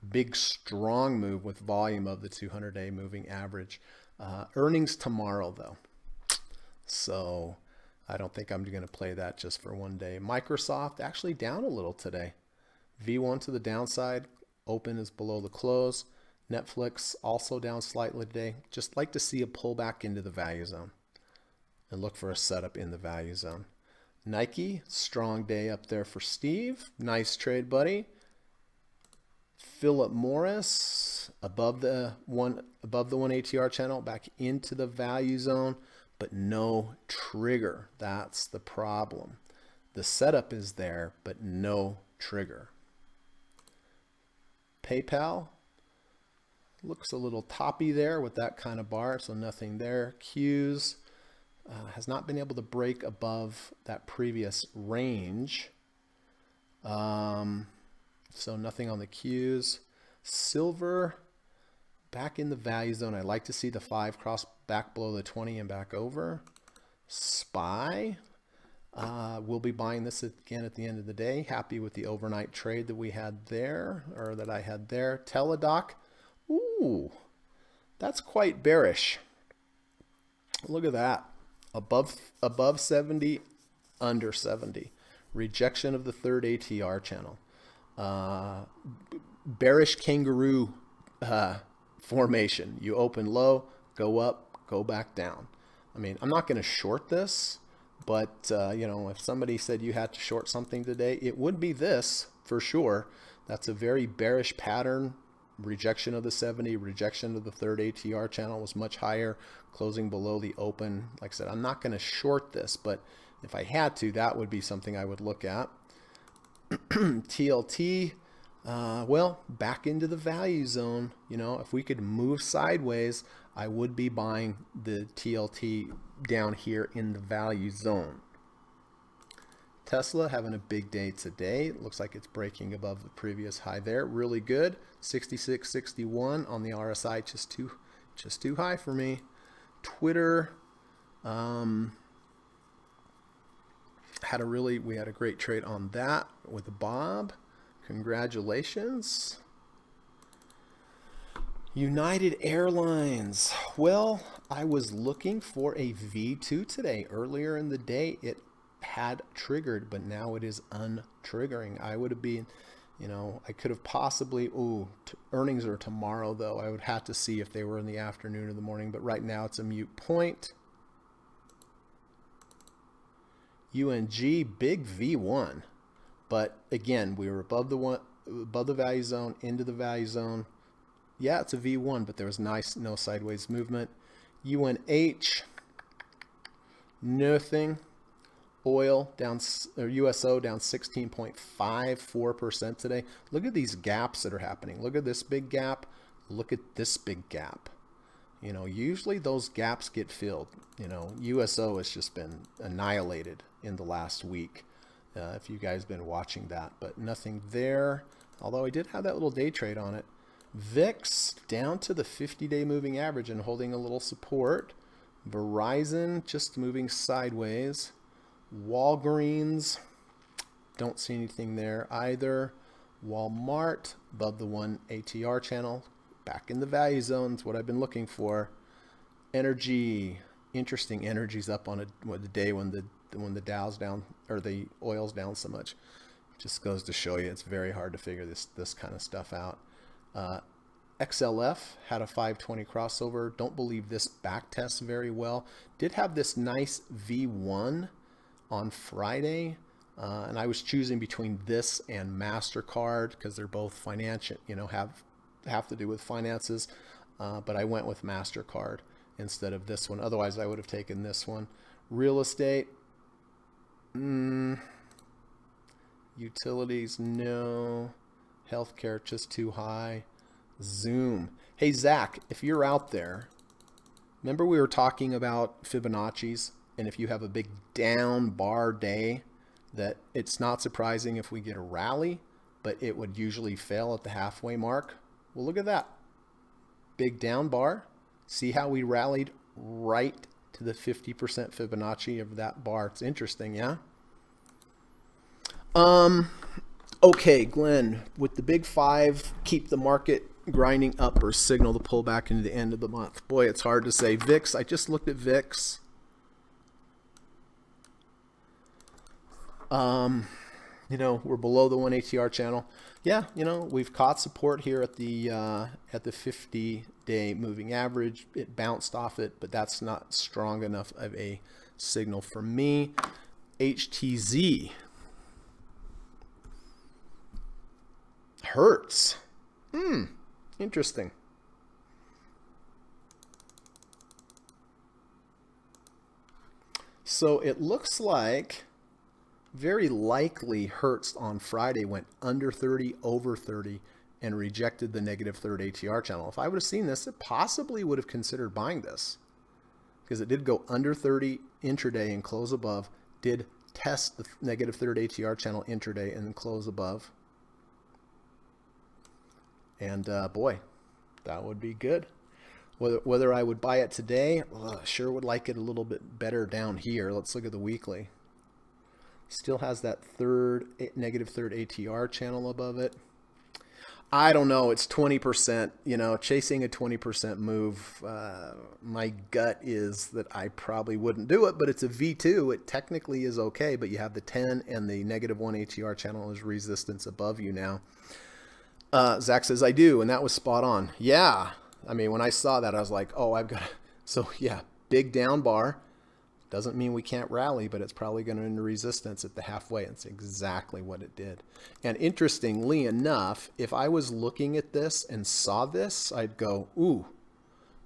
Big, strong move with volume of the 200-day moving average. Earnings tomorrow, though. So I don't think I'm going to play that just for one day. Microsoft actually down a little today. V1 to the downside. Open is below the close. Netflix also down slightly today. Just like to see a pullback into the value zone and look for a setup in the value zone. Nike, strong day up there for Steve. Nice trade, buddy. Philip Morris, above the one ATR channel, back into the value zone, but no trigger. That's the problem. The setup is there, but no trigger. PayPal looks a little toppy there with that kind of bar, so nothing there. Qs. Has not been able to break above that previous range. So nothing on the Qs. Silver, back in the value zone. I'd like to see the 5 cross back below the 20 and back over. SPY, we'll be buying this again at the end of the day. Happy with the overnight trade that we had there, or that I had there. Teladoc, ooh, that's quite bearish. Look at that. Above 70, under 70. Rejection of the third ATR channel. Bearish kangaroo formation. You open low, go up, go back down. I mean, I'm not going to short this, but you know, if somebody said you had to short something today, it would be this for sure. That's a very bearish pattern. Rejection of the 70, rejection of the third ATR channel was much higher, closing below the open. Like I said, I'm not going to short this, but if I had to, that would be something I would look at. TLT, well, back into the value zone. You know, if we could move sideways, I would be buying the TLT down here in the value zone. Tesla having a big day today. It looks like it's breaking above the previous high there. Really good. 66.61 on the RSI, just too just too high for me. Twitter, we had a great trade on that with Bob. Congratulations. United Airlines. Well, I was looking for a V2 today. Earlier in the day, it had triggered, but now it is untriggering. I would have been, I could have possibly, earnings are tomorrow though. I would have to see if they were in the afternoon or the morning, but right now it's a mute point. UNG, big V1. But again, we were above the value zone, into the value zone. Yeah, it's a V1, but there was no sideways movement. UNH, nothing. Oil down, or USO down 16.54% today. Look at these gaps that are happening. Look at this big gap. Look at this big gap. Usually those gaps get filled. USO has just been annihilated in the last week. If you guys have been watching that, but nothing there. Although I did have that little day trade on it. VIX down to the 50-day moving average and holding a little support. Verizon just moving sideways. Walgreens, don't see anything there either. Walmart above the 1 ATR channel, back in the value zones, what I've been looking for. Energy, interesting. Energy's up on a day when the Dow's down, or the oil's down so much. Just goes to show you it's very hard to figure this kind of stuff out. XLF had a 520 crossover. Don't believe this back test very well. Did have this nice V1 on Friday, and I was choosing between this and MasterCard because they're both financial, have to do with finances, but I went with MasterCard instead of this one. Otherwise, I would have taken this one. Real estate, utilities, no. Healthcare, just too high. Zoom. Hey, Zach, if you're out there, remember we were talking about Fibonacci's, and if you have a big down bar day, that it's not surprising if we get a rally, but it would usually fail at the halfway mark. Well, look at that. Big down bar. See how we rallied right to the 50% Fibonacci of that bar. It's interesting, yeah? Okay, Glenn, with the big five, keep the market grinding up or signal the pullback into the end of the month. Boy, it's hard to say. VIX, I just looked at VIX. We're below the 1 ATR channel. Yeah, we've caught support here at the 50-day moving average. It bounced off it, but that's not strong enough of a signal for me. HTZ. Hertz. Interesting. So it looks like very likely Hertz on Friday went under 30, over 30, and rejected the negative third ATR channel. If I would have seen this, it possibly would have considered buying this because it did go under 30 intraday and close above, did test the negative third ATR channel intraday and close above. And boy, that would be good. Whether I would buy it today, sure would like it a little bit better down here. Let's look at the weekly. Still has that negative third ATR channel above it. I don't know. It's 20%. Chasing a 20% move. My gut is that I probably wouldn't do it, but it's a V2. It technically is okay, but you have the 10 and the negative 1 ATR channel as resistance above you now. Zach says, I do, and that was spot on. Yeah. I mean, when I saw that, I was like, oh, I've got to. So, yeah, big down bar. Doesn't mean we can't rally, but it's probably going to into resistance at the halfway. It's exactly what it did. And interestingly enough, if I was looking at this and saw this, I'd go, ooh.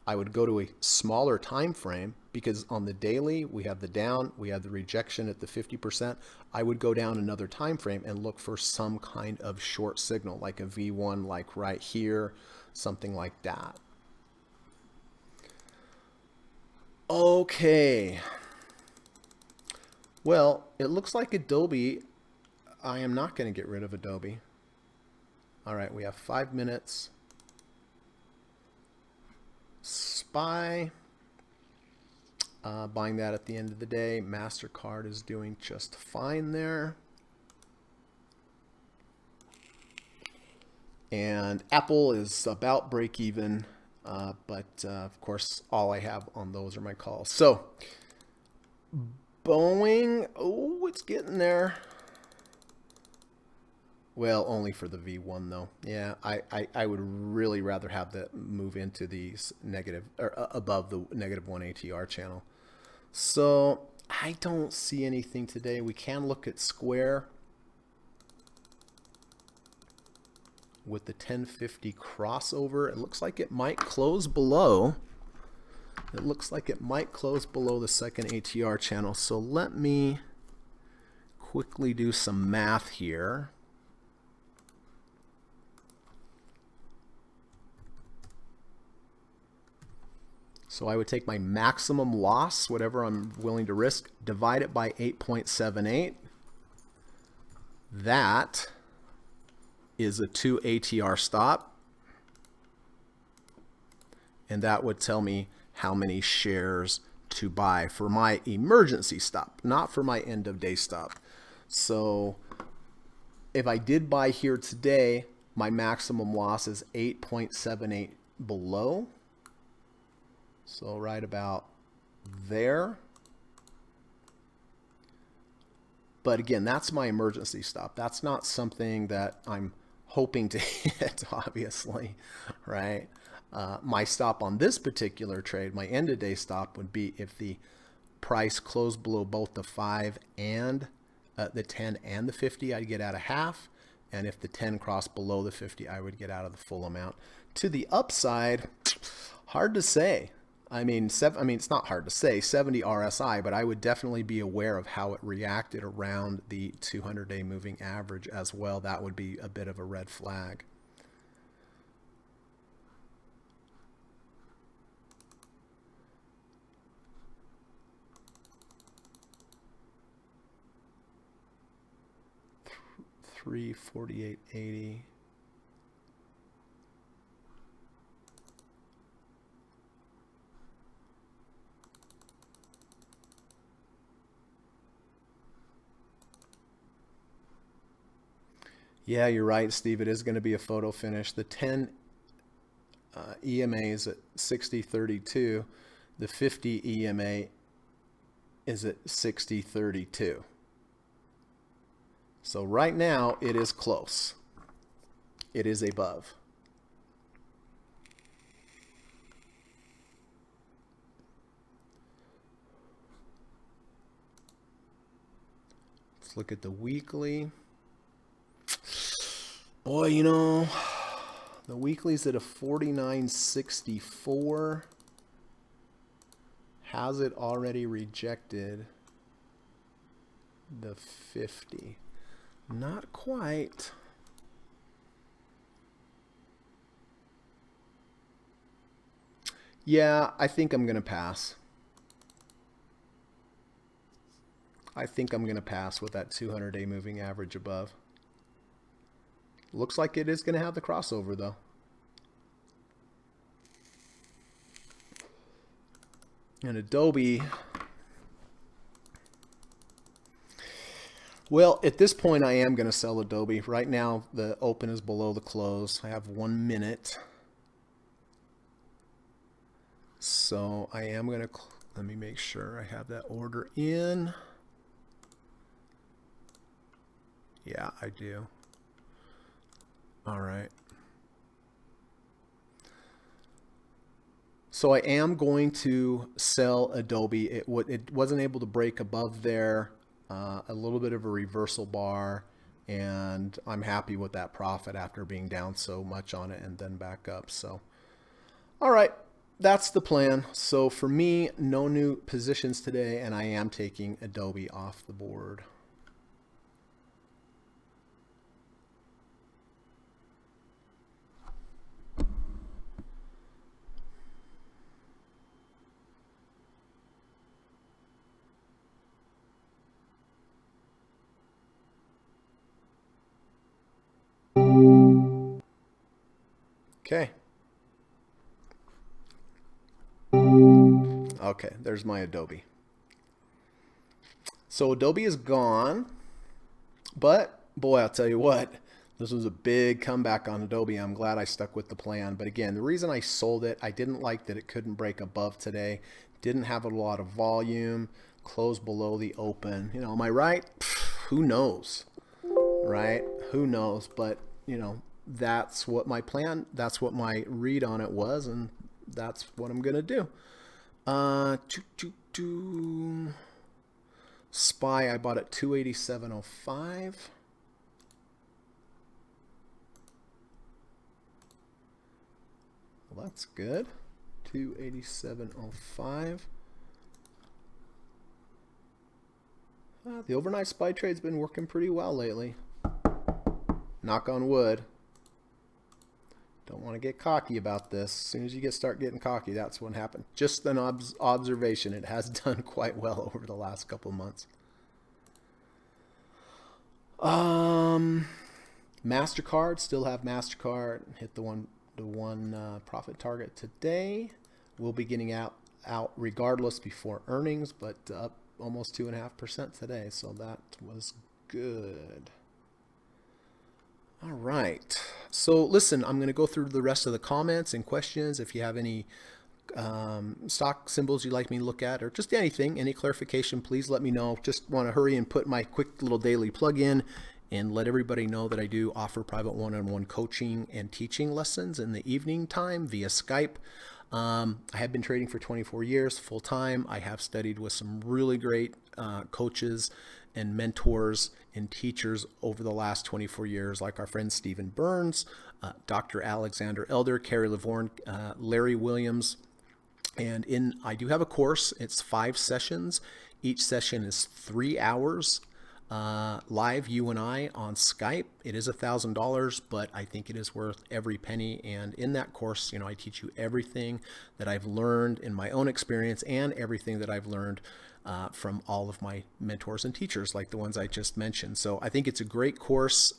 I would go to a smaller time frame because on the daily, we have the down, we have the rejection at the 50%. I would go down another time frame and look for some kind of short signal, like a V1, like right here, something like that. Okay. Well, it looks like Adobe, I am not going to get rid of Adobe. All right, we have 5 minutes. SPY. Buying that at the end of the day. MasterCard is doing just fine there. And Apple is about break even. But of course, all I have on those are my calls. So Boeing, oh, it's getting there. Well, only for the V1 though. Yeah, I would really rather have that move into these negative or above the -1 ATR channel. So I don't see anything today. We can look at Square with the 1050 crossover. It looks like it might close below. It looks like it might close below the second ATR channel. So let me quickly do some math here. So I would take my maximum loss, whatever I'm willing to risk, divide it by 8.78. That is a 2 ATR stop. And that would tell me how many shares to buy for my emergency stop, not for my end of day stop. So if I did buy here today, my maximum loss is 8.78 below. So right about there. But again, that's my emergency stop. That's not something that I'm hoping to hit, obviously, right? My stop on this particular trade, my end of day stop, would be if the price closed below both the 5 and the 10 and the 50, I'd get out of half. And if the 10 crossed below the 50, I would get out of the full amount. To the upside, hard to say. I mean, it's not hard to say, 70 RSI, but I would definitely be aware of how it reacted around the 200-day moving average as well. That would be a bit of a red flag. $348.80. Yeah, you're right, Steve. It is going to be a photo finish. The 10 EMA is at 60.32. The 50 EMA is at 60.32. So right now it is close. It is above. Let's look at the weekly. Boy, you know, the weekly's at a 49.64. Has it already rejected the 50? Not quite. Yeah, I think I'm going to pass. I think I'm going to pass with that 200-day moving average above. Looks like it is going to have the crossover, though. And Adobe, well, at this point, I am going to sell Adobe. Right now, the open is below the close. I have 1 minute. So I am going to, let me make sure I have that order in. Yeah, I do. All right. So I am going to sell Adobe. It wasn't able to break above there. A little bit of a reversal bar, and I'm happy with that profit after being down so much on it and then back up. So, all right, that's the plan. So for me, no new positions today, and I am taking Adobe off the board. Okay. Okay, there's my Adobe. So Adobe is gone, but boy, I'll tell you what, this was a big comeback on Adobe. I'm glad I stuck with the plan. But again, the reason I sold it, I didn't like that it couldn't break above today, didn't have a lot of volume, closed below the open. You know, am I right? Who knows, right? Who knows? But, you know, that's what my plan, that's what my read on it was, and that's what I'm going to do. SPY, I bought at 287.05. Well, that's good. 287.05. The overnight SPY trade's been working pretty well lately. Knock on wood. Don't want to get cocky about this. As soon as you start getting cocky, that's what happened. Just an observation. It has done quite well over the last couple months. MasterCard, still have MasterCard. Hit the one profit target today. We'll be getting out regardless before earnings, but up almost 2.5% today. So that was good. All right. So listen, I'm going to go through the rest of the comments and questions. If you have any stock symbols you'd like me to look at, or just anything, any clarification, please let me know. Just want to hurry and put my quick little daily plug in and let everybody know that I do offer private one-on-one coaching and teaching lessons in the evening time via Skype. I have been trading for 24 years full time. I have studied with some really great coaches and mentors and teachers over the last 24 years, like our friend Stephen Burns, Dr. Alexander Elder, Carrie Lavorne, Larry Williams. And I do have a course. It's 5 sessions. Each session is 3 hours. Live, you and I on Skype. It is $1,000, but I think it is worth every penny. And in that course, you know, I teach you everything that I've learned in my own experience and everything that I've learned from all of my mentors and teachers, like the ones I just mentioned. So I think it's a great course.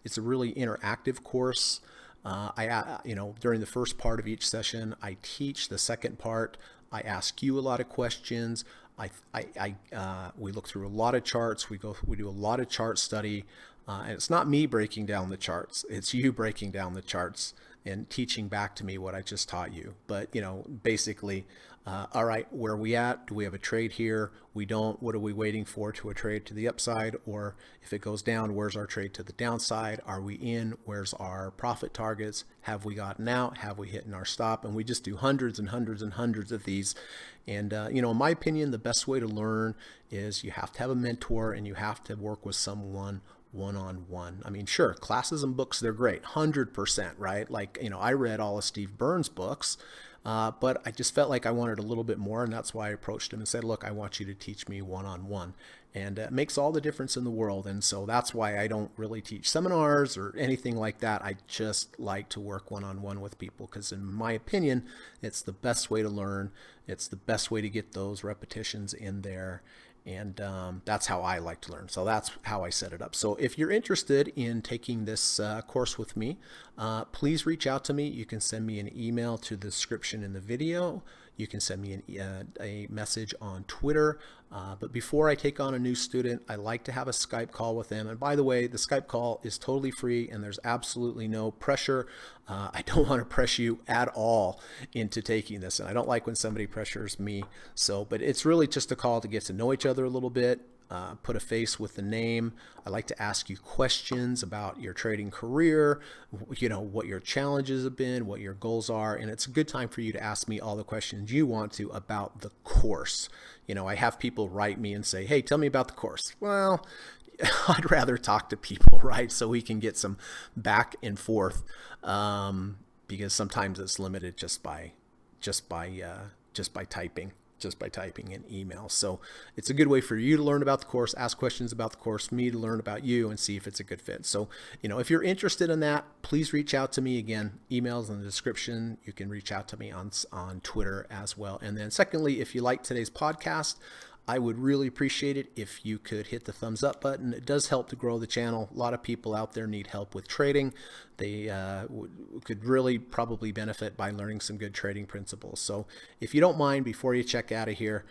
It's a really interactive course. During the first part of each session, I teach. The second part, I ask you a lot of questions. We look through a lot of charts. We do a lot of chart study, and it's not me breaking down the charts. It's you breaking down the charts and teaching back to me what I just taught you. But, you know, basically, all right, where are we at? Do we have a trade here? We don't. What are we waiting for to a trade to the upside? Or if it goes down, where's our trade to the downside? Are we in? Where's our profit targets? Have we gotten out? Have we hit our stop? And we just do hundreds and hundreds and hundreds of these. And, in my opinion, the best way to learn is you have to have a mentor and you have to work with someone one-on-one. I mean, sure, classes and books, they're great, 100%, right? Like, I read all of Steve Burns' books, but I just felt like I wanted a little bit more, and that's why I approached him and said, look, I want you to teach me one-on-one. And it makes all the difference in the world. And so that's why I don't really teach seminars or anything like that. I just like to work one-on-one with people because, in my opinion, it's the best way to learn. It's the best way to get those repetitions in there. And that's how I like to learn. So that's how I set it up. So if you're interested in taking this course with me, please reach out to me. You can send me an email to the description in the video. You can send me a message on Twitter. But before I take on a new student, I like to have a Skype call with them. And by the way, the Skype call is totally free and there's absolutely no pressure. I don't want to pressure you at all into taking this. And I don't like when somebody pressures me. But it's really just a call to get to know each other a little bit. Put a face with the name. I like to ask you questions about your trading career, what your challenges have been, what your goals are, and it's a good time for you to ask me all the questions you want to about the course. I have people write me and say, hey, tell me about the course. Well, I'd rather talk to people, right? So we can get some back and forth, because sometimes it's limited just by typing. Just by typing an email. So it's a good way for you to learn about the course, ask questions about the course, me to learn about you and see if it's a good fit. So, if you're interested in that, please reach out to me. Again, emails in the description. You can reach out to me on Twitter as well. And then secondly, if you like today's podcast, I would really appreciate it if you could hit the thumbs up button. It does help to grow the channel. A lot of people out there need help with trading. They could really probably benefit by learning some good trading principles. So if you don't mind, before you check out of here,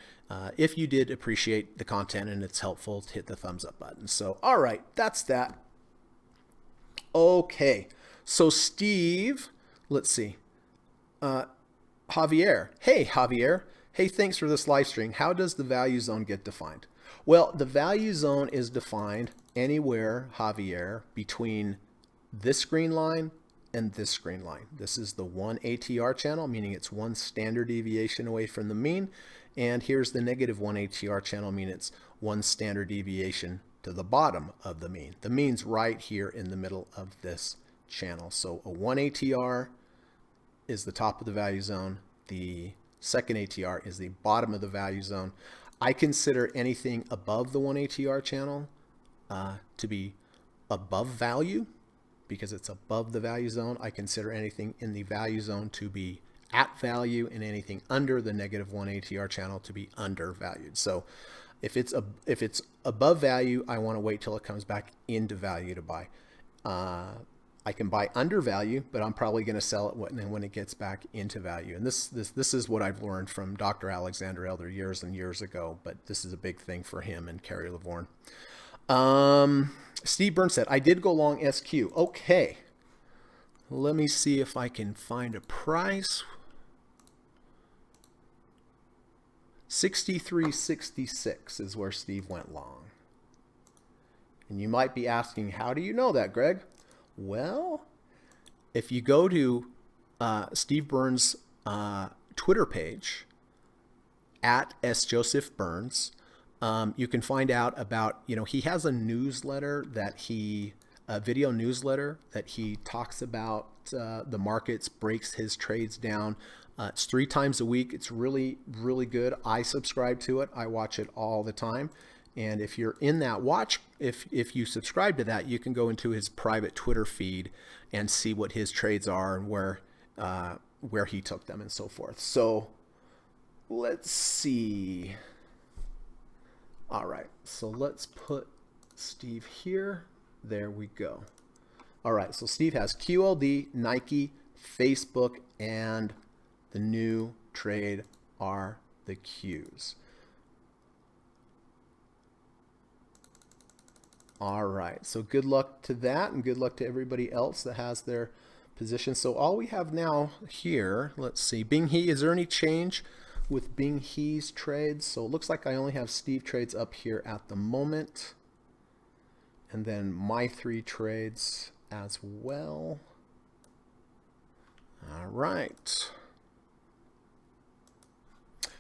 if you did appreciate the content and it's helpful, to hit the thumbs up button. So, all right, that's that. Okay, so Steve, let's see. Javier. Hey, Javier. Hey, thanks for this live stream. How does the value zone get defined? Well, the value zone is defined anywhere, Javier, between this green line and this green line. This is the 1 ATR channel, meaning it's 1 standard deviation away from the mean. And here's the negative 1 ATR channel, meaning it's 1 standard deviation to the bottom of the mean. The mean's right here in the middle of this channel. So a 1 ATR is the top of the value zone. The second ATR is the bottom of the value zone. I consider anything above the 1 ATR channel to be above value because it's above the value zone. I consider anything in the value zone to be at value, and anything under the negative 1 ATR channel to be undervalued. So if it's above value, I want to wait till it comes back into value to buy. I can buy under value, but I'm probably going to sell it when it gets back into value. And this is what I've learned from Dr. Alexander Elder years and years ago, but this is a big thing for him and Kerry Lavorne. Steve Burns said, I did go long SQ. Okay. Let me see if I can find a price. 63.66 is where Steve went long. And you might be asking, how do you know that, Greg? Well, if you go to Steve Burns' Twitter page, at @sjosephburns, you can find out about, he has a newsletter a video newsletter that he talks about the markets, breaks his trades down. It's 3 times a week. It's really, really good. I subscribe to it. I watch it all the time. And if you're in that if you subscribe to that, you can go into his private Twitter feed and see what his trades are and where he took them and so forth. So let's see. All right, so let's put Steve here. There we go. All right, so Steve has QLD, Nike, Facebook, and the new trade are the Qs. All right, so good luck to that, and good luck to everybody else that has their position. So all we have now here, let's see, Bing He, is there any change with Bing He's trades? So it looks like I only have Steve trades up here at the moment, and then my 3 trades as well. All right.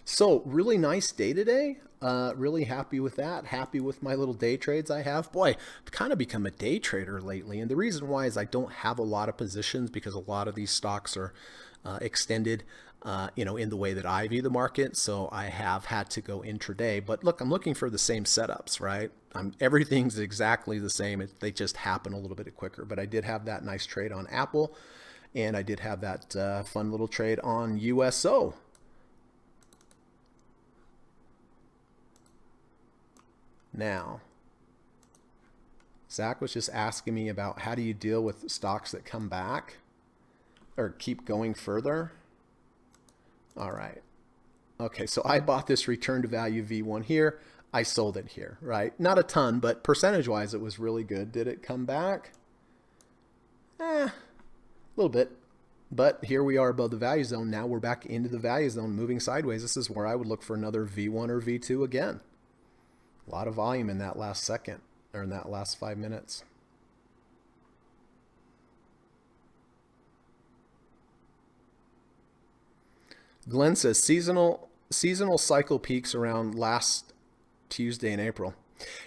So really nice day today. Really happy with that. Happy with my little day trades I have. Boy, I've kind of become a day trader lately. And the reason why is I don't have a lot of positions because a lot of these stocks are extended, in the way that I view the market. So I have had to go intraday. But look, I'm looking for the same setups, right? Everything's exactly the same. They just happen a little bit quicker. But I did have that nice trade on Apple. And I did have that fun little trade on USO. Now, Zach was just asking me about how do you deal with stocks that come back or keep going further. All right. Okay, so I bought this return to value V1 here. I sold it here, right? Not a ton, but percentage-wise, it was really good. Did it come back? A little bit. But here we are above the value zone. Now we're back into the value zone, moving sideways. This is where I would look for another V1 or V2 again. A lot of volume in that last second, or in that last 5 minutes. Glenn says seasonal cycle peaks around last Tuesday in April.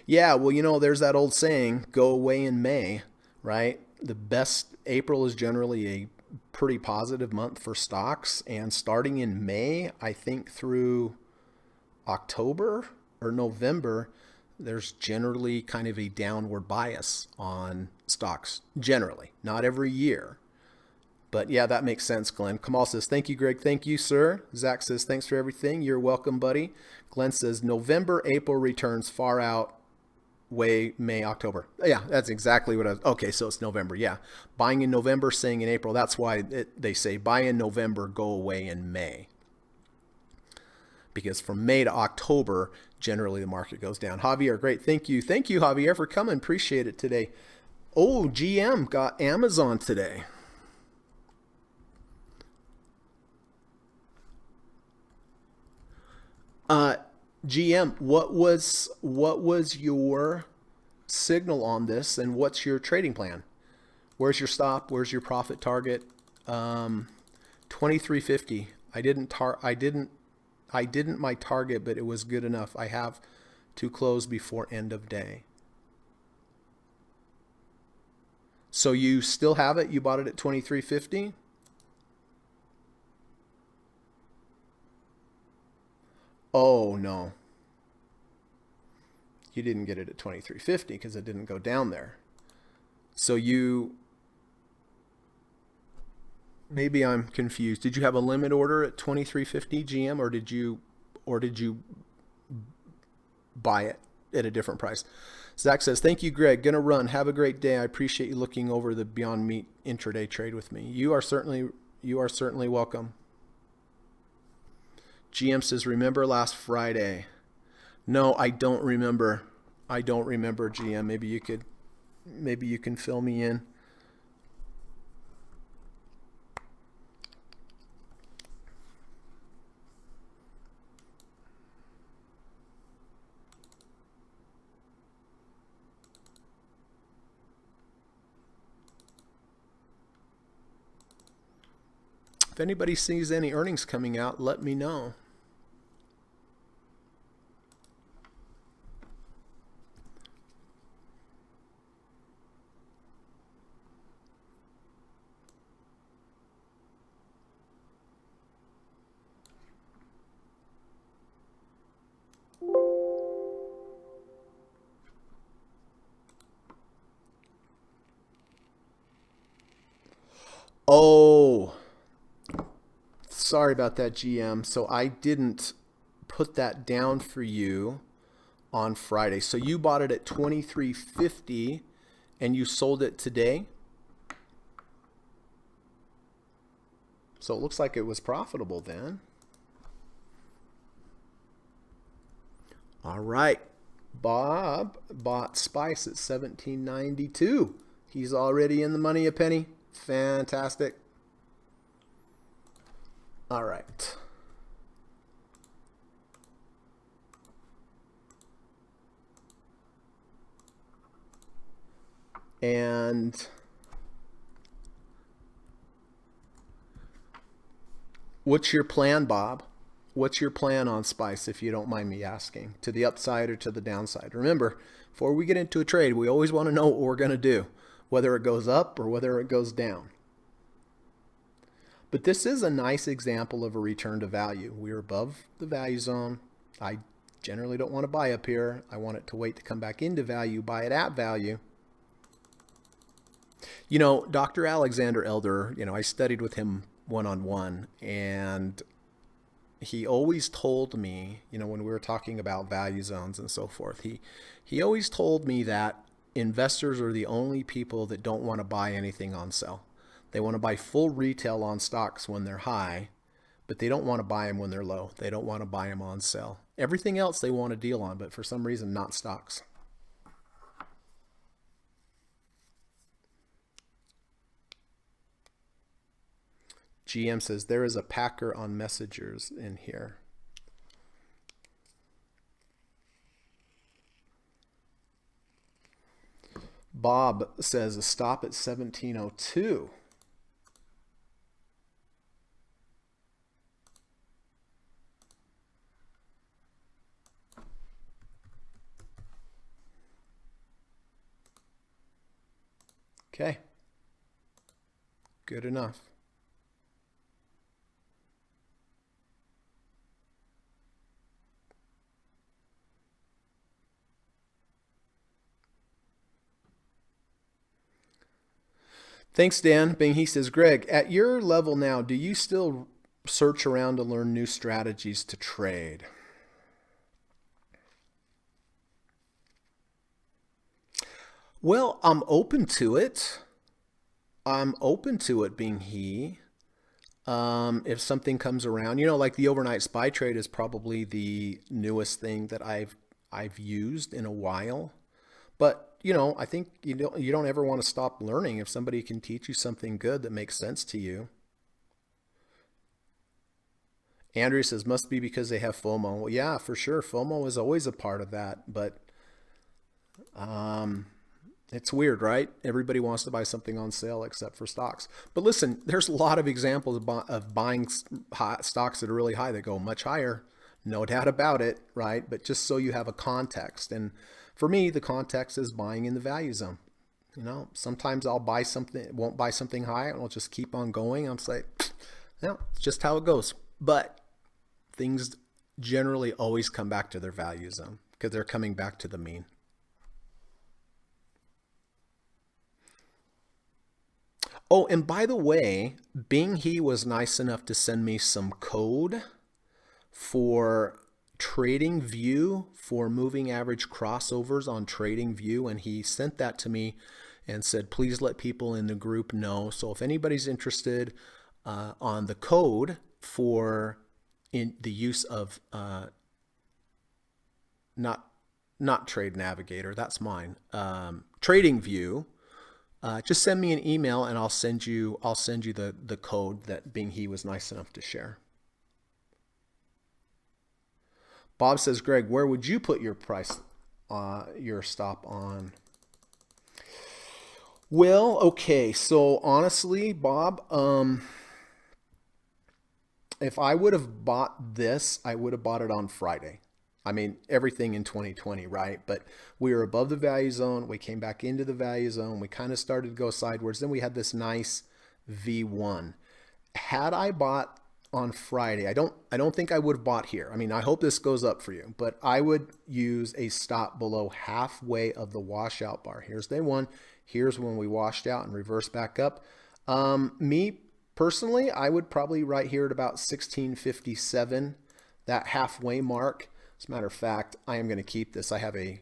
Yeah, well, there's that old saying, go away in May, right? The best April is generally a pretty positive month for stocks, and starting in May, I think through October or November, there's generally kind of a downward bias on stocks, generally, not every year. But yeah, that makes sense, Glenn. Kamal says, thank you, Greg. Thank you, sir. Zach says, thanks for everything. You're welcome, buddy. Glenn says, November, April returns far out, way May, October. Yeah, that's exactly what I was. Okay, so it's November. Yeah. Buying in November, saying in April. That's why they say buy in November, go away in May. Because from May to October, generally the market goes down. Javier, great. Thank you. Thank you, Javier, for coming. Appreciate it today. Oh, GM got Amazon today. GM, what was your signal on this, and what's your trading plan? Where's your stop? Where's your profit target? 2350. I didn't my target, but it was good enough. I have to close before end of day. So you still have it? You bought it at 2350? Oh, no. You didn't get it at 2350 because it didn't go down there. So maybe I'm confused. Did you have a limit order at 2350 GM, or did you buy it at a different price? Zach says, thank you, Greg. Gonna run. Have a great day. I appreciate you looking over the Beyond Meat intraday trade with me. You are certainly welcome. GM says, remember last Friday? No, I don't remember. I don't remember, GM. Maybe you can fill me in. If anybody sees any earnings coming out, let me know. Oh, sorry about that, GM. So I didn't put that down for you on Friday. So you bought it at 2350 and you sold it today. So it looks like it was profitable then. All right. Bob bought Spice at 1792. He's already in the money a penny. Fantastic. All right. And what's your plan, Bob? What's your plan on Spice, if you don't mind me asking? To the upside or to the downside? Remember, before we get into a trade, we always want to know what we're going to do, whether it goes up or whether it goes down. But this is a nice example of a return to value. We're above the value zone. I generally don't want to buy up here. I want it to wait to come back into value, buy it at value. You know, Dr. Alexander Elder, I studied with him one-on-one, and he always told me, when we were talking about value zones and so forth, he always told me that investors are the only people that don't want to buy anything on sell. They want to buy full retail on stocks when they're high, but they don't want to buy them when they're low. They don't want to buy them on sell. Everything else they want a deal on, but for some reason, not stocks. GM says, there is a packer on messengers in here. Bob says a stop at 1702. Okay. Good enough. Thanks, Dan. Bing, he says, Greg, at your level now, do you still search around to learn new strategies to trade? Well, I'm open to it. I'm open to it, being he. If something comes around, like the overnight spy trade is probably the newest thing that I've used in a while. But I think you don't ever want to stop learning if somebody can teach you something good that makes sense to you. Andrea says must be because they have FOMO. Well, yeah, for sure. FOMO is always a part of that, but um, it's weird, right? Everybody wants to buy something on sale except for stocks. But listen, there's a lot of examples of buying stocks that are really high that go much higher. No doubt about it, right? But just so you have a context. And for me, the context is buying in the value zone. Sometimes I'll buy something, won't buy something high, and I'll just keep on going. I'll say, yeah, it's just how it goes. But things generally always come back to their value zone because they're coming back to the mean. Oh, and by the way, Bing He was nice enough to send me some code for Trading View for moving average crossovers on Trading View, and he sent that to me and said, please let people in the group know. So if anybody's interested on the code for in the use of not Trade Navigator, that's mine, Trading View. Just send me an email and I'll send you the code that Bing He was nice enough to share. Bob says, Greg, where would you put your price, your stop on? Well, okay. So honestly, Bob, if I would have bought this, I would have bought it on Friday. I mean, everything in 2020, right? But we were above the value zone. We came back into the value zone. We kind of started to go sideways. Then we had this nice V1. Had I bought on Friday, I don't think I would have bought here. I mean, I hope this goes up for you, but I would use a stop below halfway of the washout bar. Here's day one. Here's when we washed out and reversed back up. Me personally, I would probably right here at about 1657, that halfway mark. As a matter of fact, I am going to keep this. I have a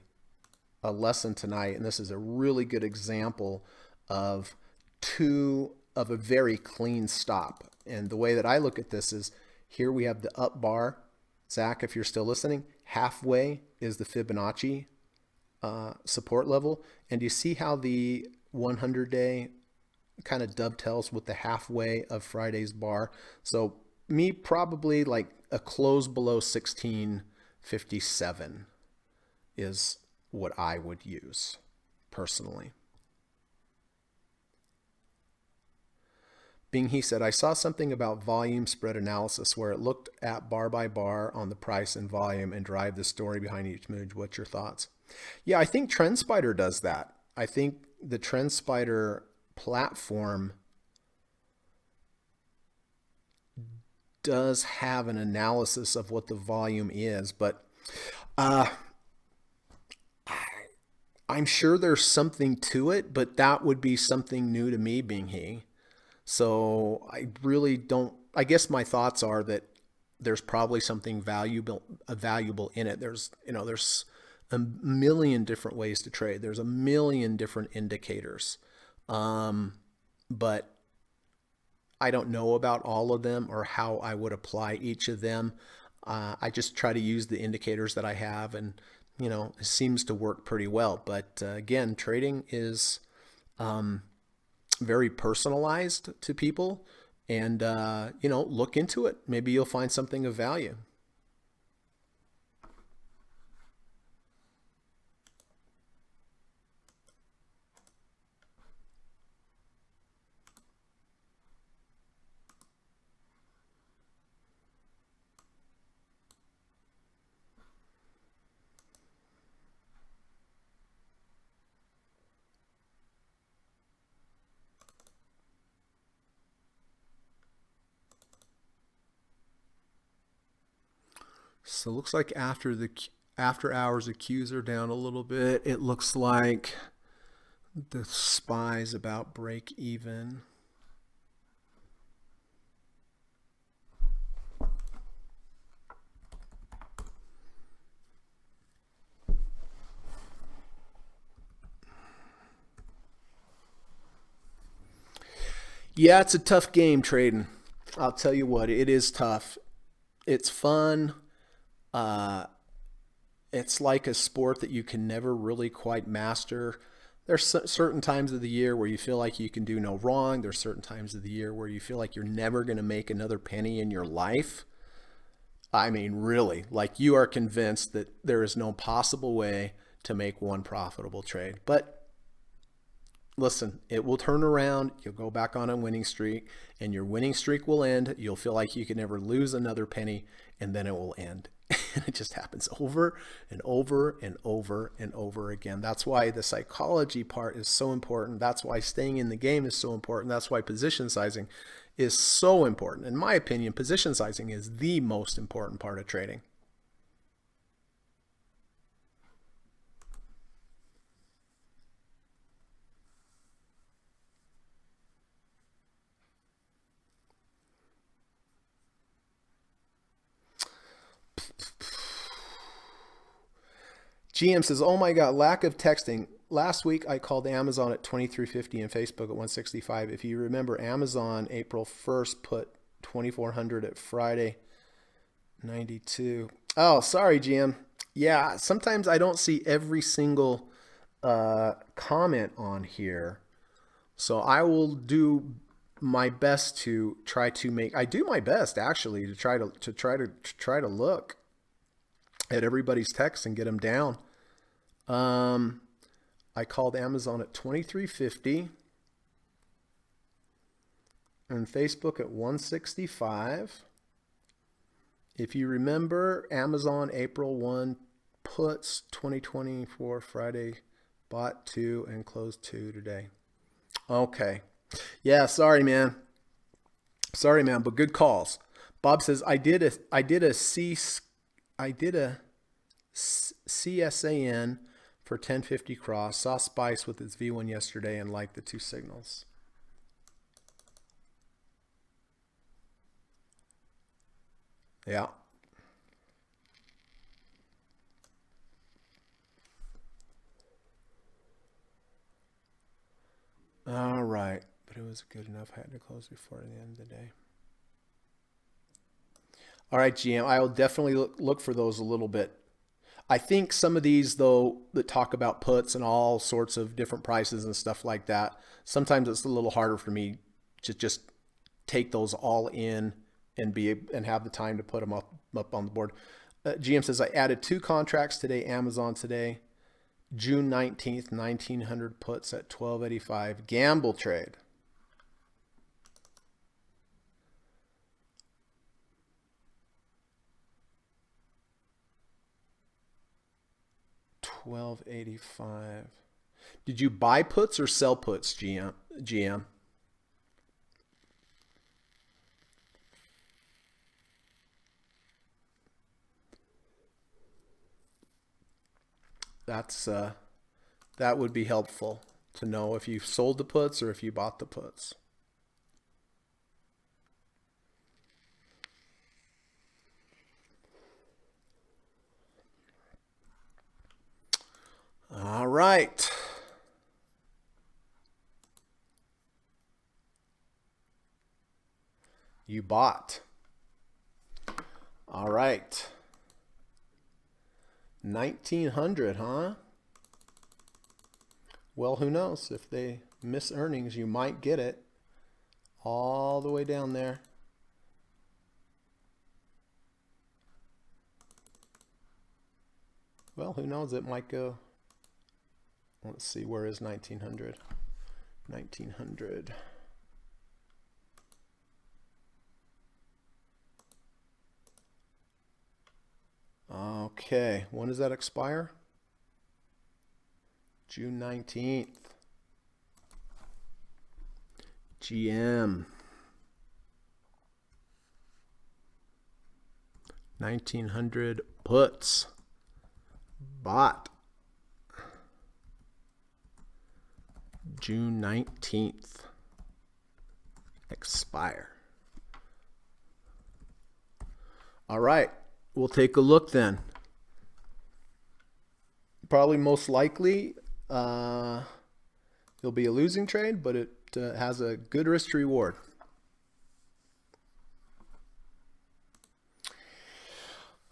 lesson tonight, and this is a really good example of a very clean stop. And the way that I look at this is here we have the up bar. Zach, if you're still listening, halfway is the Fibonacci support level. And you see how the 100-day kind of dovetails with the halfway of Friday's bar. So me probably like a close below 1657 is what I would use personally. Bing He said, I saw something about volume spread analysis where it looked at bar by bar on the price and volume and drive the story behind each move. What's your thoughts? Yeah, I think TrendSpider does that. I think the TrendSpider platform does have an analysis of what the volume is, but I'm sure there's something to it, but that would be something new to me, Bing He. So I really don't, I guess my thoughts are that there's probably something valuable in it. There's a million different ways to trade. There's a million different indicators. But I don't know about all of them or how I would apply each of them. I just try to use the indicators that I have, and it seems to work pretty well. But again, trading is very personalized to people, and look into it. Maybe you'll find something of value. So it looks like after hours, the Qs are down a little bit. It looks like The SPY's about break even. Yeah, it's a tough game trading. I'll tell you what, it is tough. It's fun. Uh, it's like a sport that you can never really quite master. There's certain times of the year where you feel like you can do no wrong. There's certain times of the year where you feel like you're never going to make another penny in your life. I mean, really, like you are convinced that there is no possible way to make one profitable trade. But listen, it will turn around. You'll go back on a winning streak, and your winning streak will end. You'll feel like you can never lose another penny, and then it will end. And it just happens over and over and over and over again. That's why the psychology part is so important. That's why staying in the game is so important. That's why position sizing is so important. In my opinion, position sizing is the most important part of trading. GM says, "Oh my God, lack of texting. Last week I called Amazon at 2350 and Facebook at 165. If you remember, Amazon April 1st put 2400 at Friday 92. Oh, sorry, GM. Yeah, sometimes I don't see every single comment on here, so I will do my best to try to make. I do my best actually to try to look at everybody's texts and get them down. Um, I called Amazon at 2350 and Facebook at 165. If you remember, Amazon April 1 puts 2024 Friday bought 2 and closed 2 today. Okay. Yeah, sorry man. Sorry man, but good calls. Bob says I did a CSAN for 1050 cross. Saw Spice with its V1 yesterday and liked the two signals. Yeah. All right. But it was good enough. I had to close before the end of the day. All right, GM. I will definitely look for those a little bit. I think some of these, though, that talk about puts and all sorts of different prices and stuff like that, sometimes it's a little harder for me to just take those all in and have the time to put them up on the board. GM says I added 2 contracts today. Amazon today, June 19th, 1900 puts at 1285. Gamble trade. $12.85. Did you buy puts or sell puts, GM? That would be helpful to know if you sold the puts or if you bought the puts. All right. You bought. All right. 1900, huh? Well, who knows? If they miss earnings, you might get it all the way down there. Well, who knows? It might go. Let's see, where is 1900? 1900. Okay, when does that expire? June 19th. GM. 1900 puts. Bought. June 19th. Expire. All right, we'll take a look then. Probably most likely it'll be a losing trade, but it has a good risk to reward.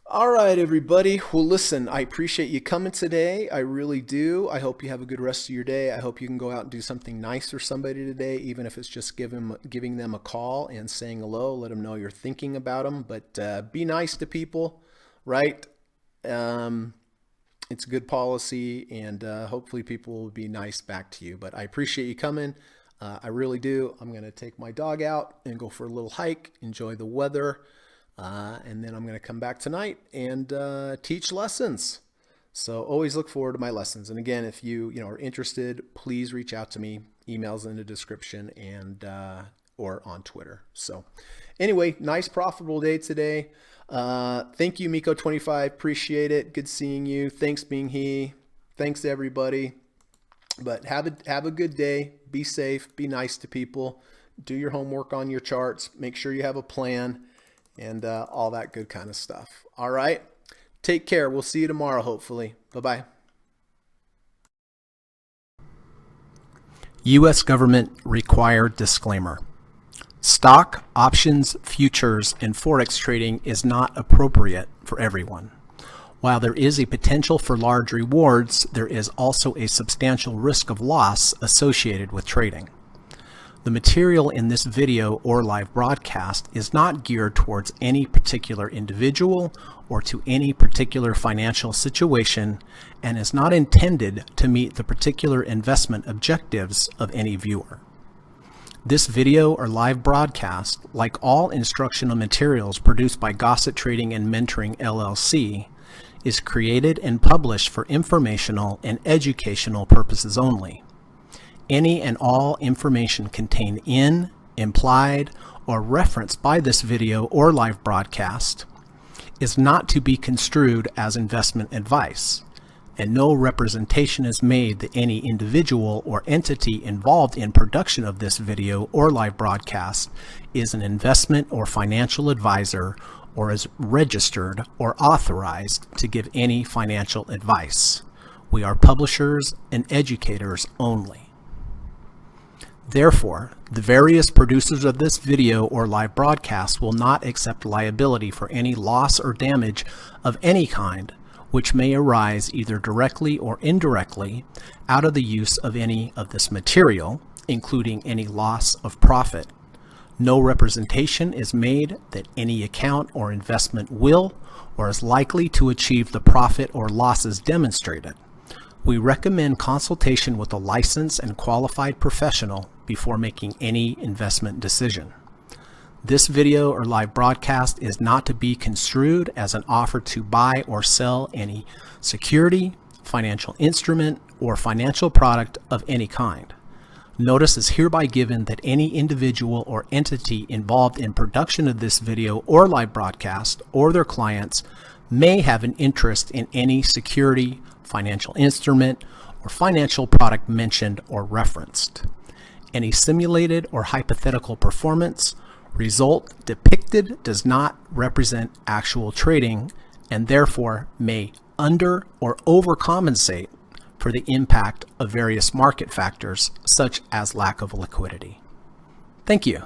All right, everybody. Well, listen, I appreciate you coming today. I really do. I hope you have a good rest of your day. I hope you can go out and do something nice for somebody today, even if it's just giving them a call and saying hello. Let them know you're thinking about them. But be nice to people, right? It's a good policy, and hopefully people will be nice back to you. But I appreciate you coming. I really do. I'm going to take my dog out and go for a little hike, enjoy the weather. And then I'm going to come back tonight and teach lessons. So always look forward to my lessons. And again, if you are interested, please reach out to me. Emails in the description and or on Twitter. So anyway, nice profitable day today. Thank you, Miko25. Appreciate it. Good seeing you. Thanks, Bing He. Thanks to everybody. But have a good day. Be safe. Be nice to people. Do your homework on your charts. Make sure you have a plan. And all that good kind of stuff. All right. Take care. We'll see you tomorrow, hopefully. Bye-bye. U.S. government required disclaimer. Stock, options, futures, and Forex trading is not appropriate for everyone. While there is a potential for large rewards, there is also a substantial risk of loss associated with trading. The material in this video or live broadcast is not geared towards any particular individual or to any particular financial situation and is not intended to meet the particular investment objectives of any viewer. This video or live broadcast, like all instructional materials produced by Gossett Trading and Mentoring LLC, is created and published for informational and educational purposes only. Any and all information contained in, implied, or referenced by this video or live broadcast is not to be construed as investment advice, and no representation is made that any individual or entity involved in production of this video or live broadcast is an investment or financial advisor or is registered or authorized to give any financial advice. We are publishers and educators only. Therefore, the various producers of this video or live broadcast will not accept liability for any loss or damage of any kind which may arise either directly or indirectly out of the use of any of this material, including any loss of profit. No representation is made that any account or investment will or is likely to achieve the profit or losses demonstrated. We recommend consultation with a licensed and qualified professional before making any investment decision. This video or live broadcast is not to be construed as an offer to buy or sell any security, financial instrument, or financial product of any kind. Notice is hereby given that any individual or entity involved in production of this video or live broadcast or their clients may have an interest in any security, financial instrument, or financial product mentioned or referenced. Any simulated or hypothetical performance result depicted does not represent actual trading and therefore may under or overcompensate for the impact of various market factors such as lack of liquidity. Thank you.